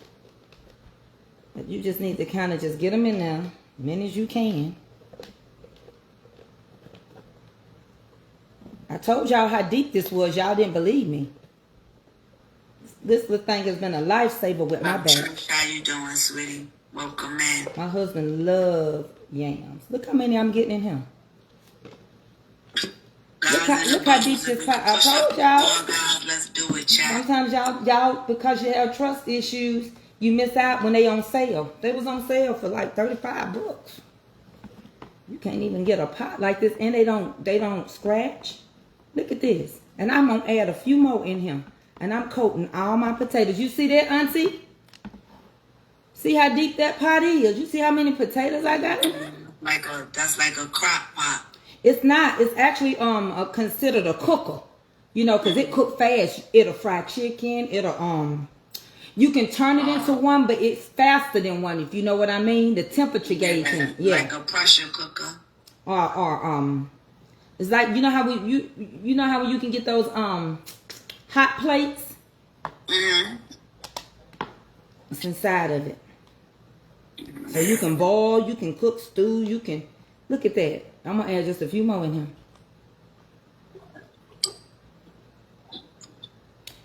But you just need to kind of just get them in there as many as you can. I told y'all how deep this was. Y'all didn't believe me. This little thing has been a lifesaver with my back. How you doing, sweetie? Welcome in. My husband loves yams. Look how many I'm getting in him. Look how deep this pot. I told y'all. Let's do it, chat. Sometimes y'all, because you have trust issues, you miss out when they on sale. They was on sale for like $35. You can't even get a pot like this, and they don't scratch. Look at this. And I'm gonna add a few more in here. And I'm coating all my potatoes. You see that, Auntie? See how deep that pot is? You see how many potatoes I got in there? That's like a crock pot. It's not. It's actually considered a cooker. You know, because it cook fast. It'll fry chicken. It'll you can turn it into one, but it's faster than one, if you know what I mean. The temperature gauge. Yeah. Like a pressure cooker. Or it's like, you know how you know how you can get those hot plates? Mm-hmm. It's inside of it. So you can boil, you can cook stew, you can look at that. I'm gonna add just a few more in here.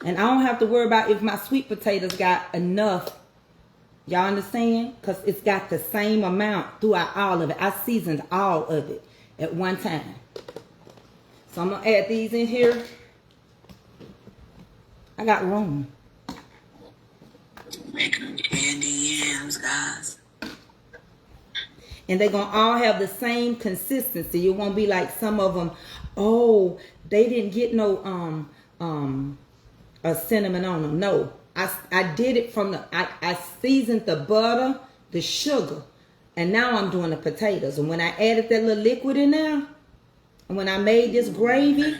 And I don't have to worry about if my sweet potatoes got enough. Y'all understand? Because it's got the same amount throughout all of it. I seasoned all of it at one time. So I'm going to add these in here. I got room. Making candy yams, guys. And they're going to all have the same consistency. It won't be like some of them, oh, they didn't get no a cinnamon on them. No, I did it from I seasoned the butter, the sugar, and now I'm doing the potatoes. And when I added that little liquid in there, and when I made this gravy,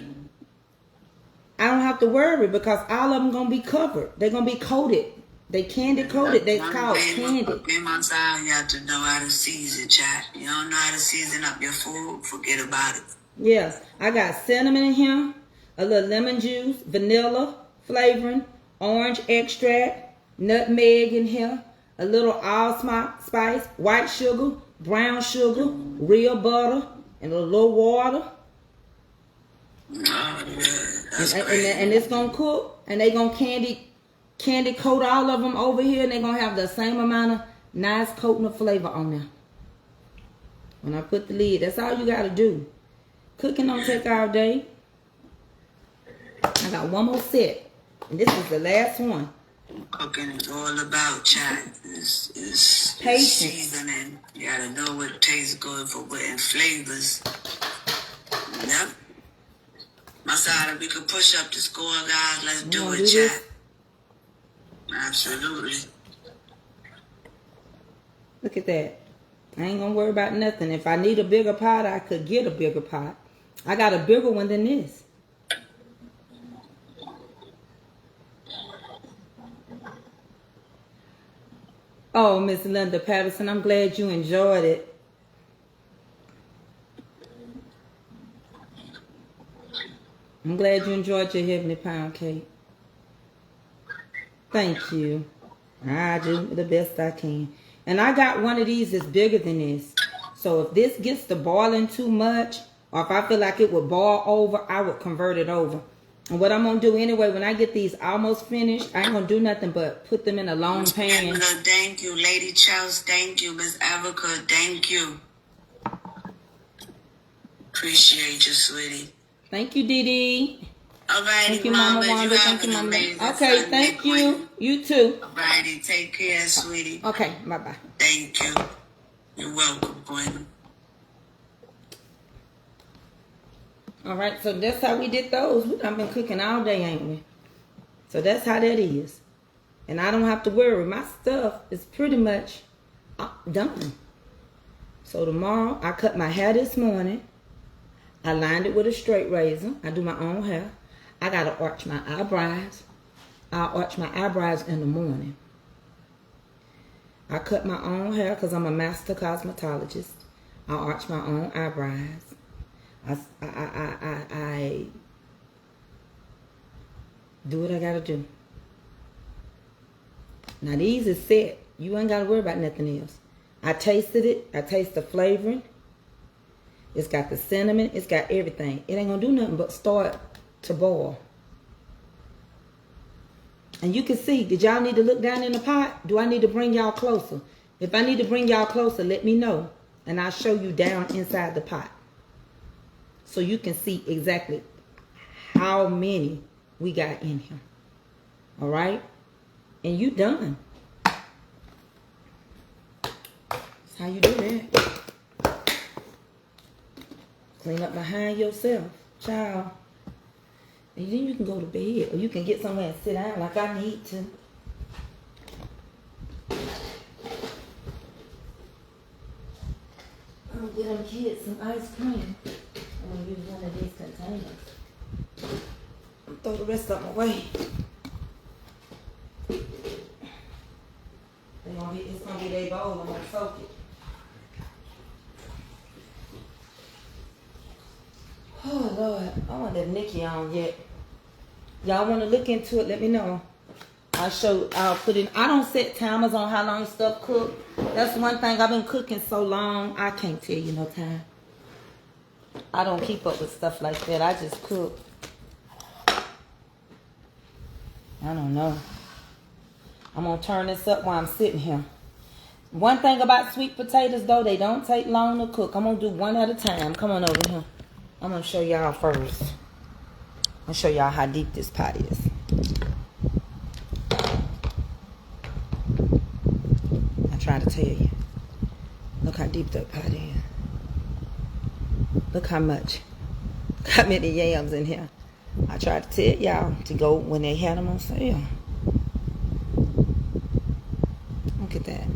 I don't have to worry because all of them gonna be covered. They're gonna be coated. They candy coated. They called candy. In my side, you have to know how to season, chat. You don't know how to season up your food, forget about it. Yes, I got cinnamon in here, a little lemon juice, vanilla flavoring, orange extract, nutmeg in here, a little allspice, white sugar, brown sugar, real butter, and a little water. Oh, yeah, that's and it's gonna cook, and they gonna candy coat all of them over here, and they're gonna have the same amount of nice coating of flavor on there. When I put the lid, that's all you gotta do. Cooking don't take all day. I got one more set. And this is the last one. Cooking is all about, chat. Is patience. Seasoning. You gotta know what tastes good for what and flavors. Yep. My side, if we could push up the score, guys, let's do it, chat. Absolutely. Look at that. I ain't gonna worry about nothing. If I need a bigger pot, I could get a bigger pot. I got a bigger one than this. Oh, Miss Linda Patterson, I'm glad you enjoyed it. I'm glad you enjoyed your heavenly pound cake. Thank you. I do the best I can. And I got one of these that's bigger than this. So if this gets to boiling too much, or if I feel like it would boil over, I would convert it over. And what I'm going to do anyway, when I get these almost finished, I ain't going to do nothing but put them in a long pan. Thank you. Lady Chels, thank you. Miss Erica, thank you. Appreciate you, sweetie. Thank you, Dee Dee. Alrighty, Thank you, Mama. Mama Wanda. You Thank have you, an Mama. amazing Okay, Sunday, thank Queen. you. You too. Alrighty, take care, sweetie. Okay, bye-bye. Thank you. You're welcome, Queen. All right, so that's how we did those. We done been cooking all day, ain't we? So that's how that is. And I don't have to worry. My stuff is pretty much done. So tomorrow, I cut my hair this morning. I lined it with a straight razor. I do my own hair. I got to arch my eyebrows. I'll arch my eyebrows in the morning. I cut my own hair because I'm a master cosmetologist. I arch my own eyebrows. I do what I gotta do. Now these is set. You ain't gotta worry about nothing else. I tasted it. I taste the flavoring. It's got the cinnamon. It's got everything. It ain't gonna do nothing but start to boil. And you can see, did y'all need to look down in the pot? Do I need to bring y'all closer? If I need to bring y'all closer, let me know. And I'll show you down inside the pot. So you can see exactly how many we got in here. All right? And you done. That's how you do that. Clean up behind yourself, child. And then you can go to bed. Or you can get somewhere and sit down like I need to. I'm gonna get them kids some ice cream. I'm gonna use one of these containers. Throw the rest of them away. It's gonna be their bowl. I'm gonna soak it. Oh Lord, I wonder if Nikki on yet. Y'all want to look into it? Let me know. I'll put in. I don't set timers on how long stuff cook. That's one thing. I've been cooking so long, I can't tell you no time. I don't keep up with stuff like that. I just cook. I don't know. I'm gonna turn this up while I'm sitting here. One thing about sweet potatoes, though, they don't take long to cook. I'm gonna do one at a time. Come on over here. I'm gonna show y'all first. I'll show y'all how deep this pot is. I try to tell you. Look how deep that pot is. Look how much. Look how many yams in here. I tried to tell y'all to go when they had them on sale. Look at that.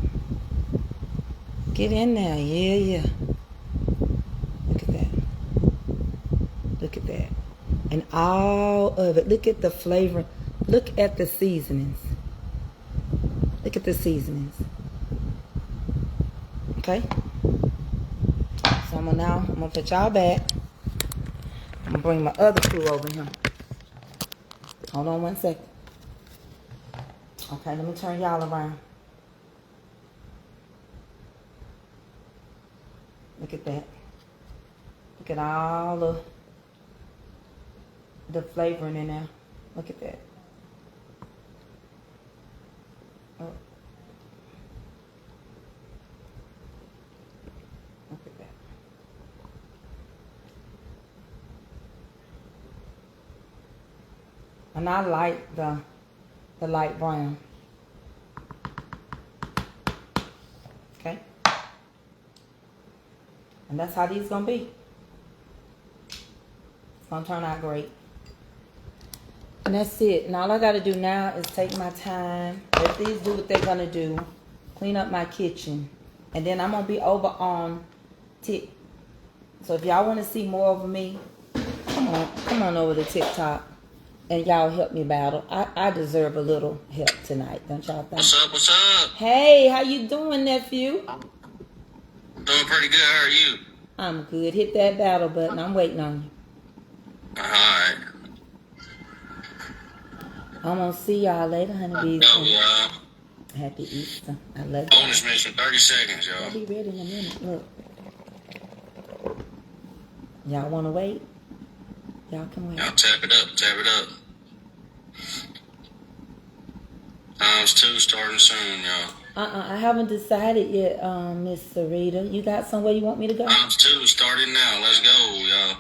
Get in there. Yeah. Look at that. Look at that. And all of it. Look at the flavor. Look at the seasonings. Look at the seasonings. Okay? So I'm gonna put y'all back. I'm gonna bring my other crew over here. Hold on one second. Okay, let me turn y'all around. Look at that. Look at all the flavoring in there. Look at that. Oh. Look at that. And I like the light brown. Okay? And that's how these gonna be. It's gonna turn out great. And that's it. And all I gotta do now is take my time. Let these do what they're gonna do. Clean up my kitchen. And then I'm gonna be over on Tik. So if y'all wanna see more of me, come on over to TikTok. And y'all help me battle. I deserve a little help tonight, don't y'all think? What's up? Hey, how you doing, nephew? Doing pretty good. How are you? I'm good. Hit that battle button. I'm waiting on you. Alright. I'm gonna see y'all later, honeybees. Yo, y'all. Happy Easter. I love you. Bonus mission, 30 seconds, I'll y'all. be ready in a minute. Look. Y'all wanna wait? Y'all can wait. Y'all tap it up, tap it up. Times 2 starting soon, y'all. I haven't decided yet, Miss Sarita. You got somewhere you want me to go? Times 2 starting now. Let's go, y'all.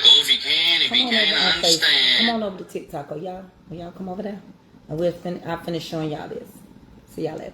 Go if you can. If you You on over can't on Facebook. understand. Come on over to TikTok, y'all. Will y'all come over there? And I'll finish showing y'all this. See y'all later.